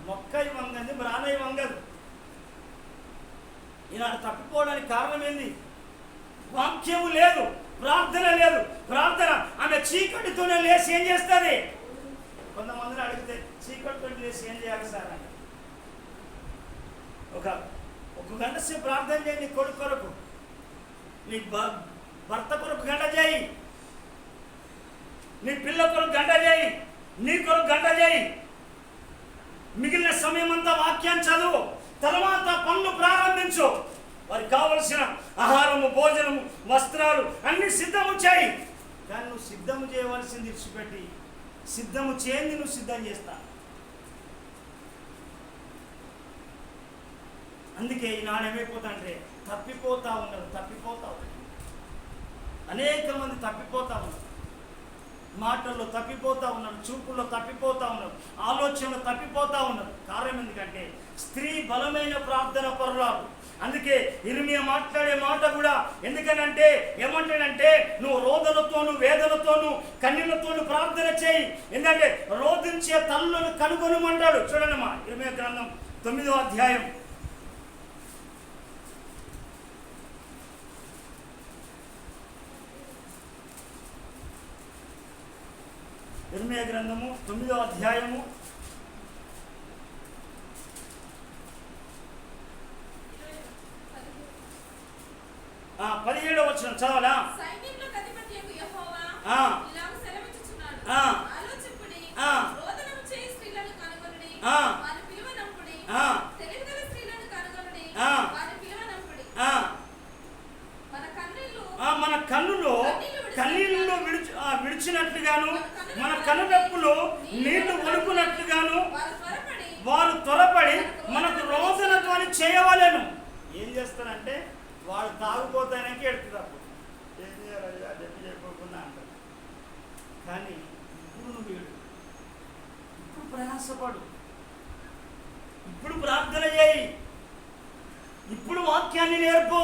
మొక్కై వంగది బ్రానై వంగదు. ఈనాడు తప్పిపోవడానికి కారణం ఏంది? వాక్యము లేదు, ప్రార్థన లేదు. ప్రార్థన ఆమె చీకటితోనే లేచి ఏం చేస్తుంది? కొంతమందిని అడిగితే చీకటితో లేచి ఏం చేయాలి సార్ అంటే, ఒక గంట సేపు ప్రార్థన చేయి, నీ కొడుకు కొరకు, నీ భర్త కొరకు గంట చేయి, నీ పిల్ల కొరకు గంట చేయి, నీ కొరకు గంట చేయి. మిగిలిన సమయం అంతా వాక్యాన్ని చదువు, తర్వాత పనులు ప్రారంభించు. వారికి కావలసిన ఆహారము, భోజనము, వస్త్రాలు అన్ని సిద్ధము చేయి. కానీ నువ్వు సిద్ధము చేయవలసింది విడిచిపెట్టి సిద్ధము చేయండి నువ్వు సిద్ధం చేస్తా. అందుకే ఈనాడు ఏమైపోతాంటే తప్పిపోతా ఉన్నారు. అనేక మంది తప్పిపోతా ఉన్నారు. మాటల్లో తప్పిపోతా ఉన్నారు, చూపుల్లో తప్పిపోతా ఉన్నారు, ఆలోచనలో తప్పిపోతా ఉన్నారు. కారణం ఎందుకంటే స్త్రీ బలమైన ప్రార్థన పరురాలు. అందుకే ఇర్మియా మాట్లాడే మాట కూడా ఎందుకనంటే ఏమంటాడంటే, నువ్వు రోదనతోను, వేదనతోను, కన్నీళ్లతోను ప్రార్థన చేయి. ఎందుకంటే రోధించే తల్లులను కనుగొనమంటాడు. చూడండిమా, ఇర్మియా గ్రంథం 9వ అధ్యాయం. ఇర్మియా గ్రంథము 9వ అధ్యాయము 17వ వచనం చదవాలా? సైన్యములకు అధిపతియగు యెహోవా ఇలాగ సెలవిచ్చుచున్నాడు, ఆలోచింపుడి, రోదనము చేయి స్త్రీలను కనుగొనుడి, వారి పిలువనంపుడి, తెలివిగల స్త్రీలను కనుగొనుడి, వారి పిలువనంపుడి. మన కన్నులో కన్నీళ్ళు విడిచినట్లుగాను, మన కనురెప్పులు నీళ్లు ఒలుకున్నట్లుగాను వారు త్వరపడి మనకు రోదన ధ్వని చేయవలెను. ఏం చేస్తారంటే వాడు తాగుపోతానికి ఎడుతున్నారు. ఏం చేయాలయ్యా చెప్పి చెప్పకుండా అంటారు. కానీ ఇప్పుడు నువ్వు ఇప్పుడు ప్రయాసపడు, ఇప్పుడు ప్రార్థన చేయి. ఇప్పుడు వాక్యాన్ని నేర్పు.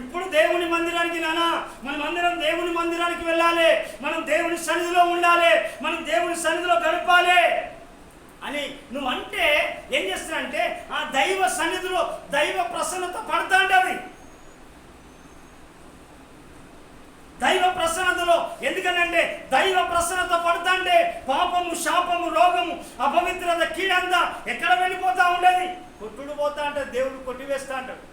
ఇప్పుడు దేవుని మందిరానికి నానా, మనం అందరం దేవుని మందిరానికి వెళ్ళాలి, మనం దేవుని సన్నిధిలో ఉండాలి, మనం దేవుని సన్నిధిలో గడపాలి అని నువ్వు అంటే ఏం చేస్తానంటే ఆ దైవ సన్నిధిలో దైవ ప్రసన్నత పడతాంటది. దైవ ప్రసన్నతలో ఎందుకనంటే దైవ ప్రసన్నత పడతాంటే పాపము, శాపము, రోగము, అపవిత్రత, కీడంతా ఎక్కడ వెళ్ళిపోతా ఉండేది? కొట్టుడు పోతా అంటే దేవుడు కొట్టివేస్తా అంటాడు.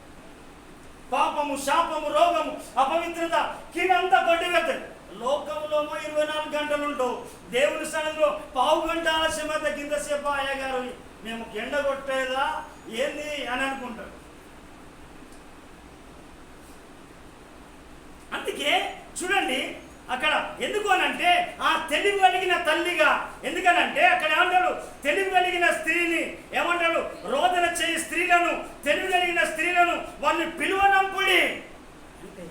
పాపము, శాపము, రోగము, అపవిత్రత, కీడంతా కొట్టివేస్తాడు. లోకంలో 24 గంటలు ఉంటావు, దేవుని సన్నిధిలో పావు గంట ఆలస్యమైతే కిందసేపు అయ్యగారు మేము ఎండ కొట్టేదా ఏంది అని అనుకుంటాడు. అందుకే చూడండి అక్కడ ఎందుకు అనంటే ఆ తెలివి కలిగిన తల్లిగా, ఎందుకనంటే అక్కడ ఏమంటాడు? తెలివి కలిగిన స్త్రీని ఏమంటాడు? రోదన చేయి స్త్రీలను, తెలివి కలిగిన స్త్రీలను వాళ్ళని పిలువనంపుడి. అంటే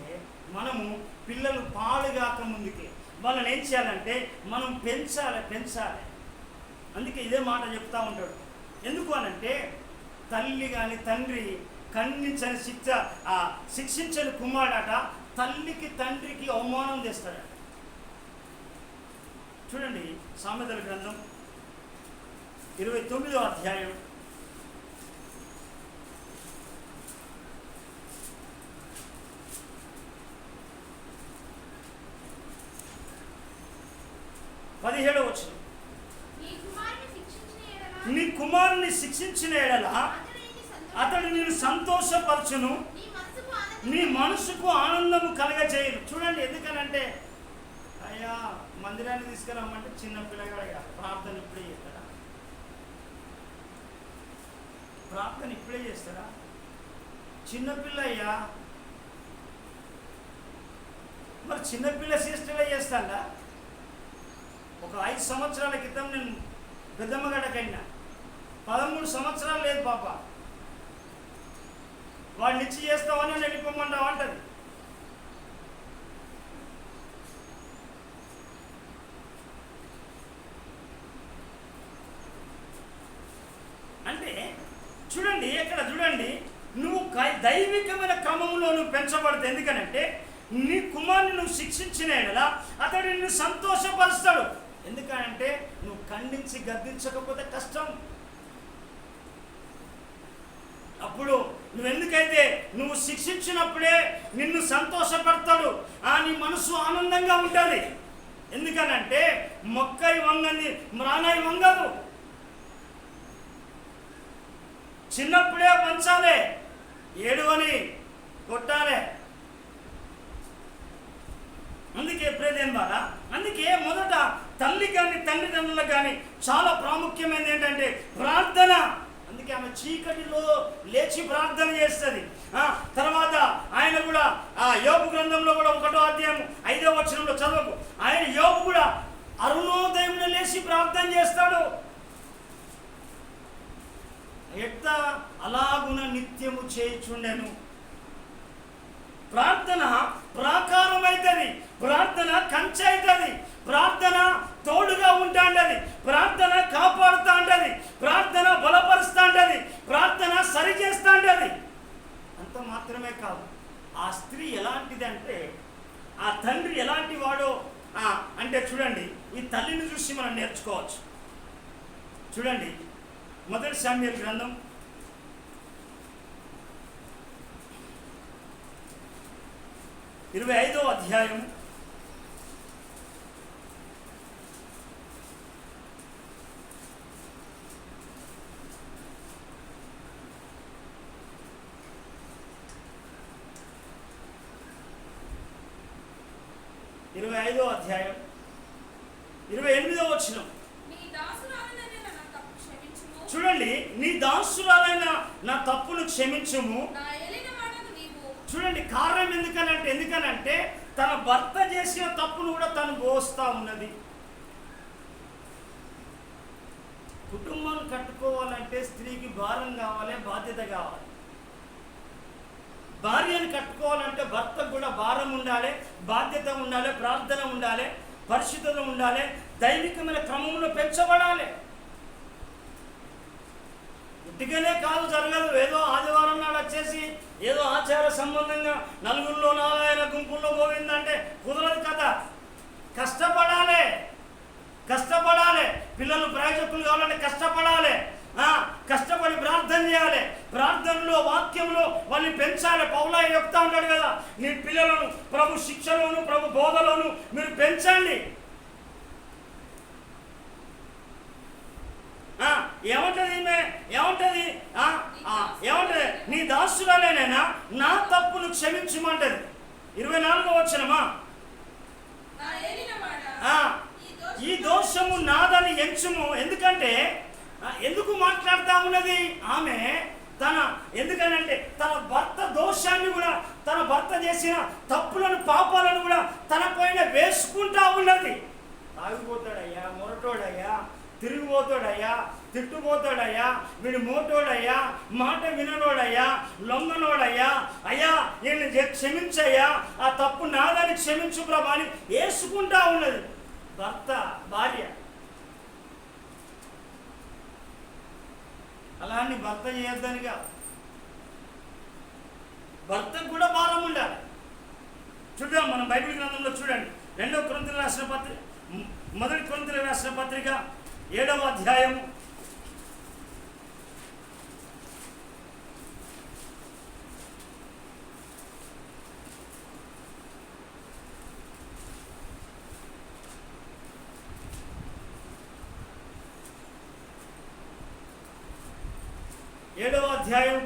మనము పిల్లలు పాడుగాక ముందుకే వాళ్ళని ఏం చేయాలంటే మనం పెంచాలి. అందుకే ఇదే మాట చెప్తా ఉంటాడు. ఎందుకు అనంటే తల్లి కానీ తండ్రి ఖండించని శిక్షించని కుమారుడట తల్లికి తండ్రికి అవమానం తెస్తాడట. చూడండి సామెతల గ్రంథం 29వ అధ్యాయం 17వ వచనం. నీ కుమారుని శిక్షించిన ఎడల అతడు నిన్ను సంతోషపరచును, నీ మనసుకు ఆనందము కలగజేయను. చూడండి ఎందుకనంటే అయ్యా మందిరాన్ని తీసుకురమ్మంటే చిన్న పిల్లగాడు ప్రార్థన ఇప్పుడే చేస్తాడా? ప్రార్థన ఇప్పుడే చేస్తాడా? చిన్నపిల్ల అయ్యా, మరి చిన్నపిల్ల చేష్టగా చేస్తాడా? ఒక 5 సంవత్సరాల క్రితం నేను పెద్దమ్మగడకైనా 13 సంవత్సరాలు లేదు పాప, వాడిని ఇచ్చి చేస్తామని వెళ్ళిపోమంటావు అంటది. అంటే చూడండి ఎక్కడ చూడండి, నువ్వు దైవికమైన క్రమంలో నువ్వు పెంచబడితే ఎందుకనంటే నీ కుమారుని నువ్వు శిక్షించిన ఎడల అతడు నిన్ను సంతోషపరుస్తాడు. ఎందుకంటే నువ్వు ఖండించి గద్దించకపోతే కష్టం. అప్పుడు నువ్వెందుకైతే నువ్వు శిక్షించినప్పుడే నిన్ను సంతోషపడతాడు, నీ మనసు ఆనందంగా ఉంటుంది. ఎందుకనంటే మొక్కై వంగని మ్రానై వంగదు. చిన్నప్పుడే పంచాలే, ఏడువని కొట్టాలే. అందుకే ప్రేదేం బాగా, అందుకే మొదట తల్లి కానీ తండ్రిదండ్రులకు కానీ చాలా ప్రాముఖ్యమైనది ఏంటంటే ప్రార్థన. అందుకే ఆమె చీకటిలో లేచి ప్రార్థన చేస్తుంది. తర్వాత ఆయన కూడా యోబు గ్రంథంలో కూడా 1వ అధ్యాయం 5వ వచనంలో చదవకు, ఆయన యోబు కూడా అరుణోదయంలో లేచి ప్రార్థన చేస్తాడు. ఎట్లా అలాగున నిత్యము చేయుచుండెను. ప్రార్థన ప్రాకారం అవుతుంది, ప్రార్థన కంచె అవుతుంది, ప్రార్థన తోడుగా ఉంటాంటది, ప్రార్థన కాపాడుతూ ఉంటుంది, ప్రార్థన బలపరుస్తూ ఉంటుంది, ప్రార్థన సరి చేస్తూ ఉంటుంది. అంత మాత్రమే కాదు, ఆ స్త్రీ ఎలాంటిది అంటే ఆ తండ్రి ఎలాంటి వాడో అంటే చూడండి, ఈ తల్లిని చూసి మనం నేర్చుకోవచ్చు. చూడండి 1 శామ్యూయల్ గ్రంథం 25వ అధ్యాయం 28వ వచనం. చూడండి, నీ దాసురాలైన నా తప్పును క్షమించుము. చూడండి కారణం ఎందుకనంటే తన భర్త చేసిన తప్పును కూడా తను మోస్తా ఉన్నది. కుటుంబం కట్టుకోవాలంటే స్త్రీకి భారం కావాలి, బాధ్యత కావాలి. భార్యను కట్టుకోవాలంటే భర్తకు కూడా భారం ఉండాలి, బాధ్యత ఉండాలి, ప్రార్థన ఉండాలి, పరిశుద్ధత ఉండాలి, దైవికమైన క్రమంలో పెంచబడాలి. ఉట్టిగానే కాదు, జరగదు. ఏదో ఆదివారం నాడు వచ్చేసి ఏదో ఆచార సంబంధంగా నలుగురిలో నారాయణ గుంపుల్లో గోవిందంటే కుదరదు కదా. కష్టపడాలి, కష్టపడాలి. పిల్లలు ప్రయోజకులు కావాలంటే కష్టపడాలి. కష్టపడి ప్రార్థన చేయాలి. ప్రార్థనలో వాక్యంలో వాళ్ళని పెంచాలి. పౌలయ్య చెప్తా ఉంటాడు కదా, నీ పిల్లలను ప్రభు శిక్షలోను ప్రభు బోధలోను మీరు పెంచండి. ఏమంటది ఏమంటది ఏమంటది? నీ దాసులనేనైనా నా తప్పును క్షమించమంటది. 24వ వచనమా, ఈ దోషము నాదని ఎంచుము. ఎందుకంటే ఎందుకు మాట్లాడుతూ ఉన్నది ఆమె ఎందుకనంటే తన భర్త దోషాన్ని కూడా, తన భర్త చేసిన తప్పులను పాపాలను కూడా తన పైన వేసుకుంటా ఉన్నది. తాగిపోతాడయ్యా, మొరటోడయ్యా, తిరిగిపోతాడయ్యా, తిట్టుపోతాడయ్యా, వీడు మోటోడయ్యా, మాట విననోడయ్యా, లొంగనోడయ్యా, అయ్యా నేను క్షమించయ్యా, ఆ తప్పు నాదని క్షమించు ప్రభా అని వేసుకుంటా ఉన్నది భర్త భార్య. అలాంటి భర్త చేయొద్దనిగా, భర్తకు కూడా భారం ఉండాలి. చూద్దాం మనం బైబిల్ గ్రంథంలో చూడండి, 2వ కొరింథీయులకు రాసిన పత్రిక, 1 కొరింథీయులకు రాసిన పత్రిక 7వ అధ్యాయము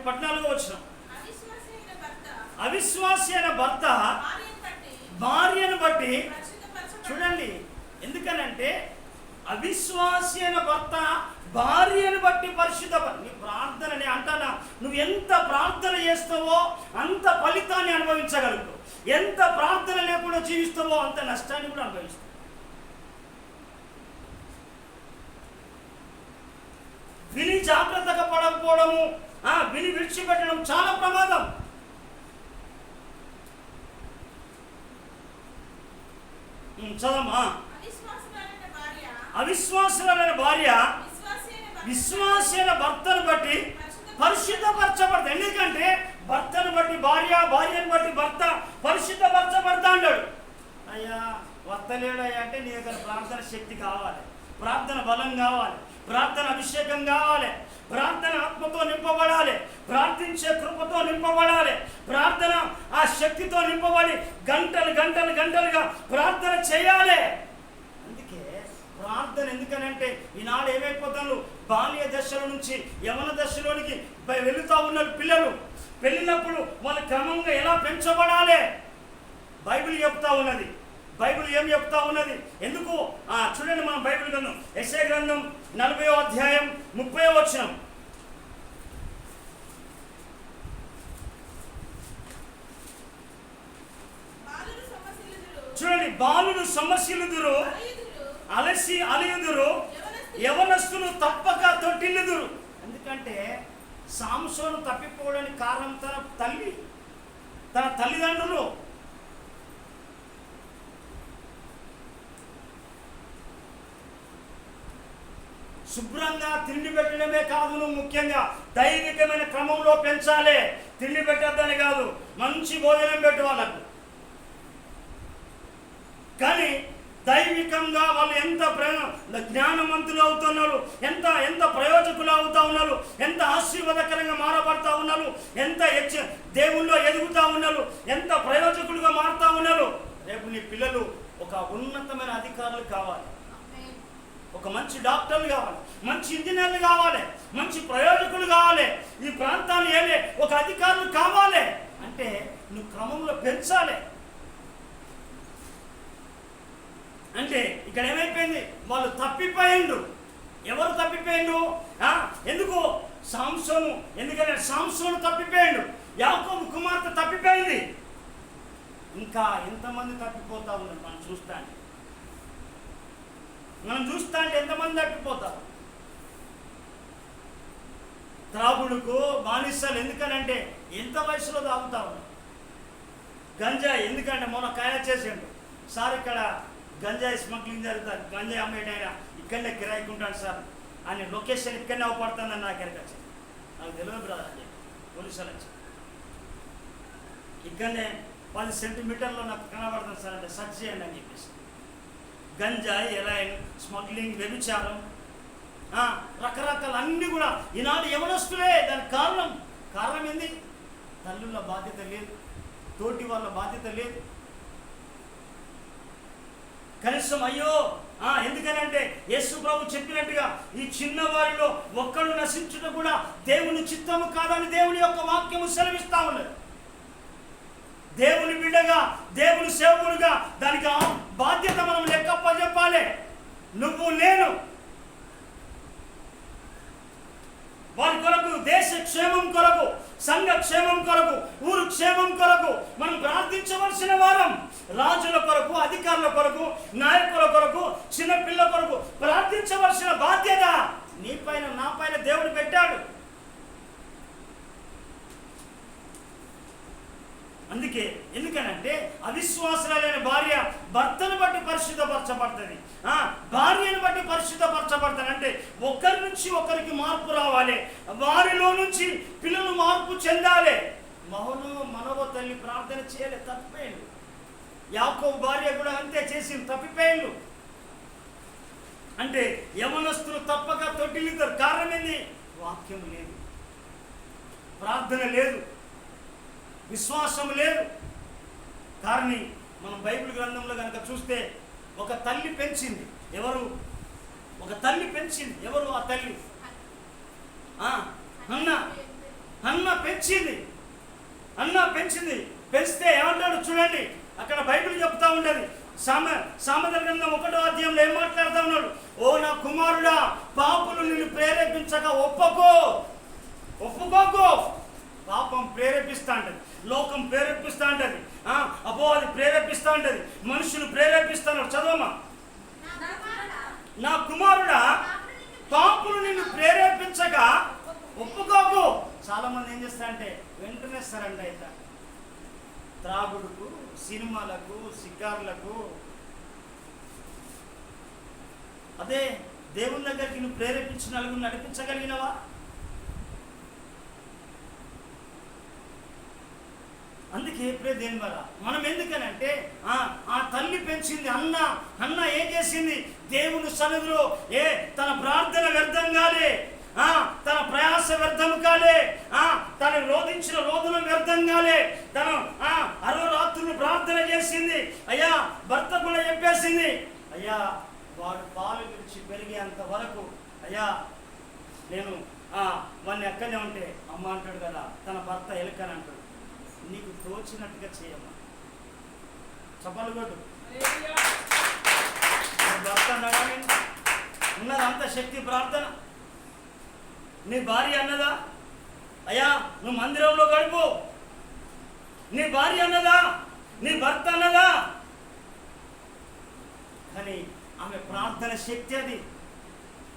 14వ వచనం, అవిశ్వాసి అయిన భర్త భార్యను బట్టి చూడండి. ఎందుకనంటే అవిశ్వాసి అయిన భర్త భార్యను బట్టి పరిశుద్ధ. నీ ప్రార్థనని అంటానా, నువ్వు ఎంత ప్రార్థన చేస్తావో అంత ఫలితాన్ని అనుభవించగలుగుతావు. ఎంత ప్రార్థన లేకుండా జీవిస్తావో అంత నష్టాన్ని కూడా అనుభవిస్తావు. విని జాగ్రత్తగా పడకపోవడము, విని విడిచిపెట్టడం చాలా ప్రమాదం. చదమ్మా. అవిశ్వాసులైన భార్య విశ్వాసి అయిన భర్తను బట్టి పరిశుద్ధపరచబడతాడు. ఎందుకంటే భర్తను బట్టి భార్య, భార్యను బట్టి భర్త పరిశుద్ధపరచబడతా అన్నాడు. అయ్యా వస్తలేడయ్యా అంటే నీ దగ్గర ప్రార్థన శక్తి కావాలి, ప్రార్థన బలం కావాలి, ప్రార్థన అభిషేకం కావాలి, ప్రార్థన ఆత్మతో నింపబడాలి, ప్రార్థించే కృపతో నింపబడాలి, ప్రార్థన ఆ శక్తితో నింపబడి గంటలు గంటలు గంటలుగా ప్రార్థన చేయాలి. అందుకే ప్రార్థన ఎందుకనంటే ఈనాడు ఏమైపోతారు, బాల్య దశల నుంచి యవన దశలోనికి వెళుతూ ఉన్నారు పిల్లలు. వెళ్ళినప్పుడు వాళ్ళ క్రమంగా ఎలా పెంచబడాలి బైబిల్ చెప్తా ఉన్నది. బైబిల్ ఏం చెప్తా ఉన్నది? ఎందుకు చూడండి, మనం బైబిల్ గ్రంథం యెషయా గ్రంథం 40వ అధ్యాయం 30వ వచనం. చూడండి, బాలులు సొమ్మసిల్లుదురు, అలసి అలియుదురు, యవనస్తులు తప్పక తొట్టిల్లుదురు. ఎందుకంటే సాంసోను తప్పిపోవడానికి కారణం తన తల్లిదండ్రులు. శుభ్రంగా తిండి పెట్టడమే కాదు, నువ్వు ముఖ్యంగా దైవికమైన క్రమంలో పెంచాలి. తిండి పెట్టద్దని కాదు, మంచి భోజనం పెట్టు వాళ్ళకు. కానీ దైవికంగా వాళ్ళు ఎంత జ్ఞానవంతులు అవుతున్నారు, ఎంత ప్రయోజకులు అవుతా ఉన్నారు, ఎంత ఆశీర్వాదకరంగా మారబడతా ఉన్నారు, ఎంత దేవుల్లో ఎదుగుతూ ఉన్నారు, ఎంత ప్రయోజకులుగా మారుతూ ఉన్నారు. రేపు నీ పిల్లలు ఒక ఉన్నతమైన అధికారులు కావాలి, ఒక మంచి డాక్టర్లు కావాలి, మంచి ఇంజనీర్లు కావాలి, మంచి ప్రయోజకులు కావాలి, ఈ ప్రాంతాన్ని ఏలే ఒక అధికారులు కావాలి. అంటే నువ్వు క్రమంలో పెంచాలి. అంటే ఇక్కడ ఏమైపోయింది, వాళ్ళు తప్పిపోయిండు. ఎవరు తప్పిపోయిండు? ఎందుకు? సాంసోను. ఎందుకంటే సాంసోను తప్పిపోయిండు, యాకోబు కుమార్తె తప్పిపోయింది. ఇంకా ఎంతమంది తప్పిపోతా ఉన్నారు మనం చూస్తా అంటే ఎంతమంది తప్పిపోతారు. త్రాగుడుకు బానిసలు. ఎందుకనంటే ఎంత వయసులో తాగుతా ఉన్నారు. గంజాయి. ఎందుకంటే మొన్న కాయ చేసిండు సార్, ఇక్కడ గంజాయి స్మగ్లింగ్ జరుగుతుంది, గంజాయి అమ్మేటైనా ఇక్కడనే కిరాయికుంటాడు సార్ అని లొకేషన్ ఇక్కడనే అవపడుతుందని నాకు ఎరకొచ్చింది. నాకు తెలియదు బ్రదర్ అని చెప్పి పోలీసులు వచ్చి ఇక్కడనే 10 సెంటీమీటర్లో నాకు కనబడుతుంది సార్ అంటే సర్చ్ చేయండి అని చెప్పేసి. గంజాయి, హెరాయిన్, స్మగ్లింగ్, వ్యభిచారం, రకరకాల అన్నీ కూడా ఈనాడు యవనస్తులే. దానికి కారణం ఏంది? తల్లుల బాధ్యత లేదు, తోటి వాళ్ళ బాధ్యత లేదు. కనీసం అయ్యో ఎందుకనంటే యేసు ప్రభు చెప్పినట్టుగా ఈ చిన్నవారిలో ఒక్కడు నశించుట కూడా దేవుని చిత్తము కాదని దేవుని యొక్క వాక్యము సెలవిస్తా ఉన్నది. దేవుని బిడ్డగా, దేవుని సేవకుడుగా దానికి బాధ్యత మనం లెక్కప్పచెప్పాలి. నువ్వు నేను వారి కొరకు, దేశ క్షేమం కొరకు, సంఘ క్షేమం కొరకు, ఊరు క్షేమం కొరకు మనం ప్రార్థించవలసిన వారం. రాజుల కొరకు, అధికారుల కొరకు, నాయకుల కొరకు, చిన్నపిల్లల కొరకు ప్రార్థించవలసిన బాధ్యత నీ పైన, నా పైన దేవుడు పెట్టాడు. అందుకే ఎందుకనంటే అవిశ్వాసులైన భార్య భర్తను బట్టి పరిశుద్ధపరచబడుతుంది, భార్యను బట్టి పరిశుద్ధపరచబడుతుంది. అంటే ఒకరి నుంచి ఒకరికి మార్పు రావాలి, వారిలో నుంచి పిల్లలు మార్పు చెందాలి. మనవ తల్లి ప్రార్థన చేయలే, తప్పిపోయిండు. యాకోబు భార్య కూడా అంతే చేసింది, తప్పిపోయిండు. అంటే యవనస్తులు తప్పక తొట్టిల్లిద్దరు. కారణం ఏంది? వాక్యం లేదు, ప్రార్థన లేదు, విశ్వాసం లేదు. కానీ మనం బైబిల్ గ్రంథంలో కనుక చూస్తే ఒక తల్లి పెంచింది. ఎవరు? ఒక తల్లి పెంచింది. ఎవరు ఆ తల్లి? అన్న పెంచింది. పెంచితే ఏమంటాడు చూడండి, అక్కడ బైబిల్ చెప్తా ఉండదు. సామెతల గ్రంథం 1వ అధ్యాయంలో ఏం మాట్లాడుతూ ఉన్నాడు? ఓ నా కుమారుడా, పాపులు నిన్ను ప్రేరేపించక ఒప్పుకోకు. పాపం ప్రేరేపిస్తూ ఉంటుంది, లోకం ప్రేరేపిస్తూ ఉంటుంది, అపవాది ప్రేరేపిస్తూ ఉంటుంది, మనుషులు ప్రేరేపిస్తున్నారు. చదవమా. నా కుమారుడా, పాపులు నిన్ను ప్రేరేపించగా ఒప్పుకోకు. చాలా మంది ఏం చేస్తారంటే వెంటనే సరెండర్ అవుతారు. త్రాగుడుకు, సినిమాలకు, షికారులకు. అదే దేవుని దగ్గరికి నువ్వు ప్రేరేపించి నలుగురు నడిపించగలిగినవా? అందుకే దేని వల్ల మనం ఎందుకనంటే ఆ తల్లి పెంచింది. అన్న ఏం చేసింది? దేవుని సన్నిధిలో తన ప్రార్థన వ్యర్థం కాలే, తన ప్రయాస వ్యర్థం కాలే, తను రోధించిన రోదన వ్యర్థం కాలే. తను 60 రాత్రులు ప్రార్థన చేసింది. అయ్యా భర్త కూడా చెప్పేసింది, అయ్యా వాడు పాలు విడిచి పెరిగేంత వరకు అయ్యా నేను వాడిని ఎక్కడనే ఉంటే అమ్మ అంటాడు కదా, తన భర్త ఎలుకని అంటాడు, నీకు తోచినట్టుగా చేయమ్మా. చప్పలు కొట్టు. భర్త అన్నదా? ఉన్నది అంత శక్తి ప్రార్థన. నీ భార్య అన్నదా? అయ్యా నువ్వు మందిరంలో గడుపు. నీ భార్య అన్నదా? నీ భర్త అన్నదా? కానీ ఆమె ప్రార్థన శక్తి, అది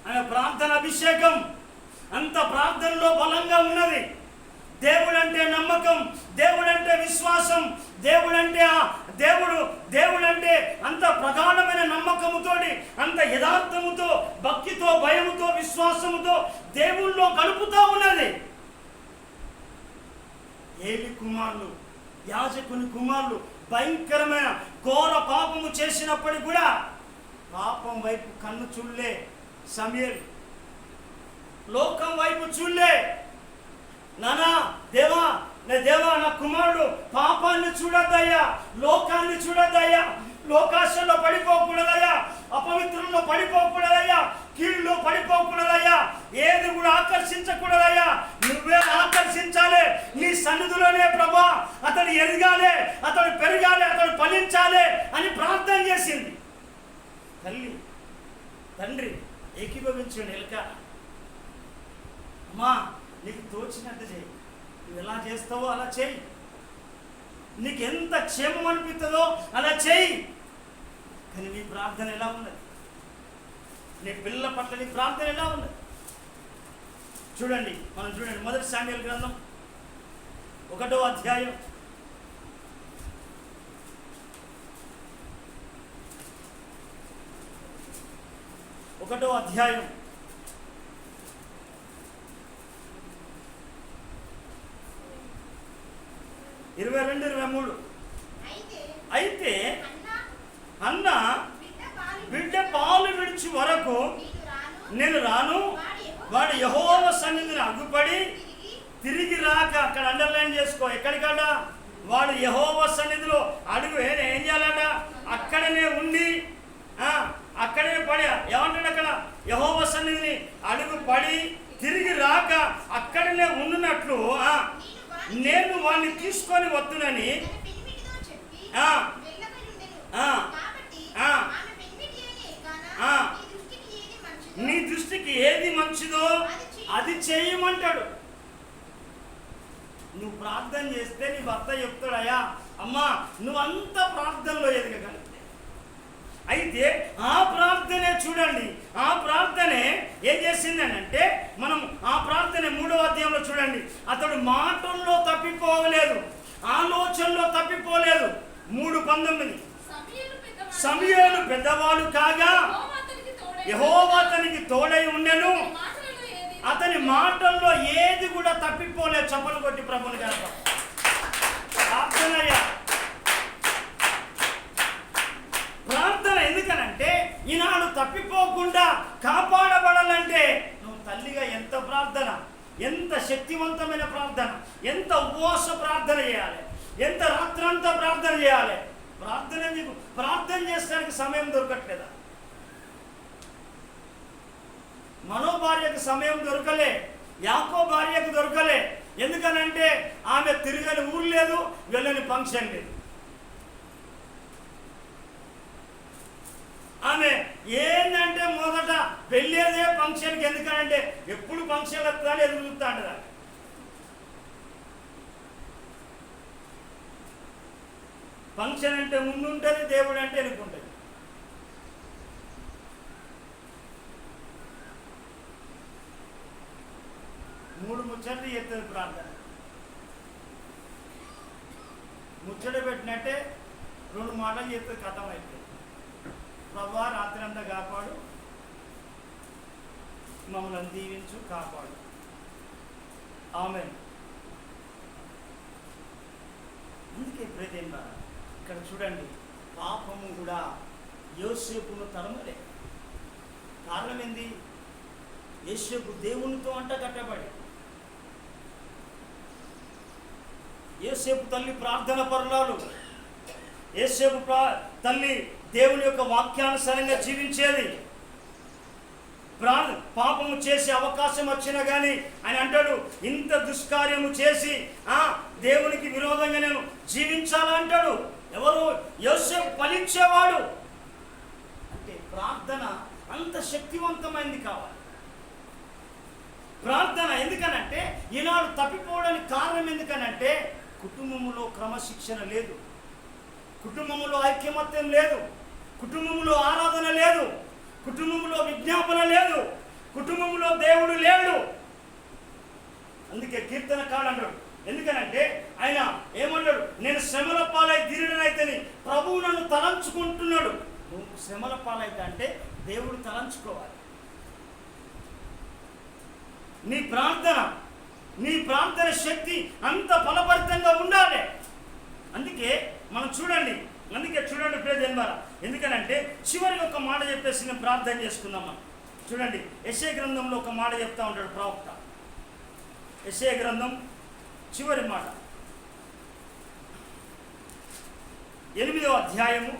ఆమె ప్రార్థన అభిషేకం అంత ప్రార్థనలో బలంగా ఉన్నది. దేవుడంటే నమ్మకం, దేవుడంటే విశ్వాసం, దేవుడంటే అంత ప్రగాఢమైన నమ్మకముతోటి, అంత యథార్థముతో, భక్తితో, భయముతో, విశ్వాసముతో దేవుళ్ళో గడుపుతూ ఉన్నది. ఏలి కుమారులు, యాజకుని కుమారులు భయంకరమైన ఘోర పాపము చేసినప్పటికీ కూడా పాపం వైపు కన్ను చూడలే సమూయేలు, లోకం వైపు చూడలే. దేవా నా కుమారుడు పాపాన్ని చూడద్దయ్యా, లోకాన్ని చూడద్దయ్యా, లోకాశంలో పడిపోకూడదయ్యా, అపవిత్రంలో పడిపోకూడదయ్యా, కీళ్ళలో పడిపోకూడదయ్యా, ఏది కూడా ఆకర్షించకూడదయ్యా, నువ్వే ఆకర్షించాలి. నీ సన్నిధిలోనే ప్రభా అతడు ఎదగాలి, అతడు పెరగాలి, అతడు ఫలించాలి అని ప్రార్థన చేసింది. తండ్రి ఏకీభవించండి. ఎలుక అమ్మా నీకు తోచినట్టు చేయి, నువ్వు ఎలా చేస్తావో అలా చేయి, నీకు ఎంత క్షేమం అనిపిస్తుందో అలా చేయి. కానీ నీ ప్రార్థన ఎలా ఉన్నది? నీ పిల్లల పట్ల నీ ప్రార్థన ఎలా ఉన్నది? చూడండి, మనం చూడండి 1 శామ్యూయేలు గ్రంథం 1వ అధ్యాయం 1వ అధ్యాయం 22, 23. అయితే అన్న బిడ్డ పాలు విడిచి వరకు నేను రాను, వాడు యెహోవా సన్నిధిని అగ్గుపడి తిరిగి రాక. అక్కడ అండర్లైన్ చేసుకో, ఎక్కడికట? వాడు యెహోవా సన్నిధిలో అడుగు ఏం చేయాలట? అక్కడనే ఉండి అక్కడనే పడి ఏమంటాడు అక్కడ? యెహోవా సన్నిధిని అడుగు పడి తిరిగి రాక అక్కడనే ఉండునట్లు నేను వాడిని తీసుకొని వద్దునని నీ దృష్టికి ఏది మంచిదో అది చేయమంటాడు. నువ్వు ప్రార్థన చేస్తే నీ భర్త చెప్తాడు, అయ్యా అమ్మా నువ్వంతా ప్రార్థనలో ఎదగగలిగితే. అయితే ఆ ప్రార్థనే చూడండి, ఆ ప్రార్థనే ఏం చేసిందనంటే, మనం ఆ ప్రార్థన 3వ అధ్యాయంలో చూడండి, అతడు మాటల్లో తప్పిపోలేదు, ఆలోచనలో తప్పిపోలేదు. 3:19 సమూయేలు పెద్దవాడు కాగా యెహోవా అతనికి తోడై ఉండెను, అతని మాటల్లో ఏది కూడా తప్పిపోలేదు. చప్పలు కొట్టి ప్రభుని కనుక ప్రార్థనయ్యా. ప్రార్థన ఎందుకనంటే ఈనాడు తప్పిపోకుండా కాపాడబడాలంటే నువ్వు తల్లిగా ఎంత ప్రార్థన, ఎంత శక్తివంతమైన ప్రార్థన, ఎంత ఉపవాస ప్రార్థన చేయాలి, ఎంత రాత్రంతా ప్రార్థన చేయాలి. ప్రార్థన నీకు ప్రార్థన చేసడానికి సమయం దొరకట్లేదా? మనో భార్యకు సమయం దొరకలే, యాకో భార్యకు దొరకలే. ఎందుకనంటే ఆమె తిరగని ఊరు లేదు, వెళ్ళని ఫంక్షన్ లేదు. ఆమె ఏంటంటే మొదట వెళ్ళేదే ఫంక్షన్కి. ఎందుకనంటే ఎప్పుడు ఫంక్షన్ వస్తుందని ఎదురు చూస్తా అంటారు. ఫంక్షన్ అంటే ముందు ఉంటుంది, దేవుడు అంటే వెనుకుంటుంది. మూడు ముచ్చట్లు చేస్తుంది ప్రార్థన. ముచ్చట పెట్టినట్టే 2 మాటలు చేస్తుంది, కథం అయిపోయింది. ప్రభువా రాత్రి అంతా కాపాడు, మమ్మల్ని దీవించు, కాపాడు. ఆమేన్. అందుకే ప్రియదేవా ఇక్కడ చూడండి, పాపము కూడా యోసేపును తరమలే. కారణం ఏంది? యోసేపు దేవునితో అంట కట్టబడి. యోసేపు తల్లి ప్రార్థన పరురాలు. యోసేపు తల్లి దేవుని యొక్క వాక్యానుసారంగా జీవించేది. పాపము చేసే అవకాశం వచ్చినా కానీ ఆయన అంటాడు, ఇంత దుష్కార్యము చేసి దేవునికి విరోధంగా నేను జీవించాలంటాడు. ఎవరు? యోసేపు ఫలించేవాడు. అంటే ప్రార్థన అంత శక్తివంతమైంది కావాలి. ప్రార్థన ఎందుకనంటే ఈనాడు తప్పిపోవడానికి కారణం ఎందుకనంటే కుటుంబంలో క్రమశిక్షణ లేదు, కుటుంబంలో ఐక్యమత్యం లేదు, కుటుంబంలో ఆరాధన లేదు, కుటుంబంలో విజ్ఞాపన లేదు, కుటుంబంలో దేవుడు లేడు. అందుకే కీర్తనకారుడు అంటాడు, ఎందుకనంటే ఆయన ఏమన్నాడు? నేను శ్రమల పాలై దీనుడనైతేని ప్రభువు నన్ను తలంచుకుంటున్నాడు. నువ్వు శ్రమల పాలైతే అంటే దేవుడు తలంచుకోవాలి. నీ ప్రార్థన శక్తి అంత బలభరితంగా ఉండాలి. అందుకే చూడండి ప్రియ జన్మారా, ఎందుకనంటే చివరికి ఒక మాట చెప్పేసి నేను ప్రార్థన చేసుకుందాం. మనం చూడండి, యెషయా గ్రంథంలో ఒక మాట చెప్తా ఉంటాడు ప్రవక్త. యెషయా గ్రంథం చివరి మాట 8వ అధ్యాయము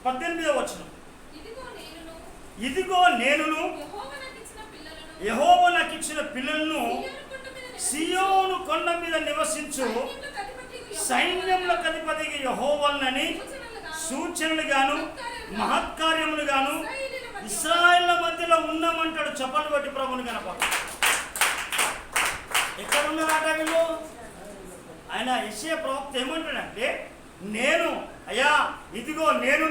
18వ వచనం. ఇదిగో నేనును యెహోవా నాకిచ్చిన పిల్లలను సియోను కొండ మీద నివసించు సైన్యములకు అధిపతికి యెహోవానని సూచనలుగాను మహత్కార్యములుగాను ఇశ్రాయేళ్ల మధ్యలో ఉన్నామంటాడు. చప్పట్లు కొట్టి ప్రభుని కనపడ. ఎక్కడ ఉన్నారట వీళ్ళు? ఆయన యెషయా ప్రవక్త ఏమంటాడంటే, ఇదిగో నేనును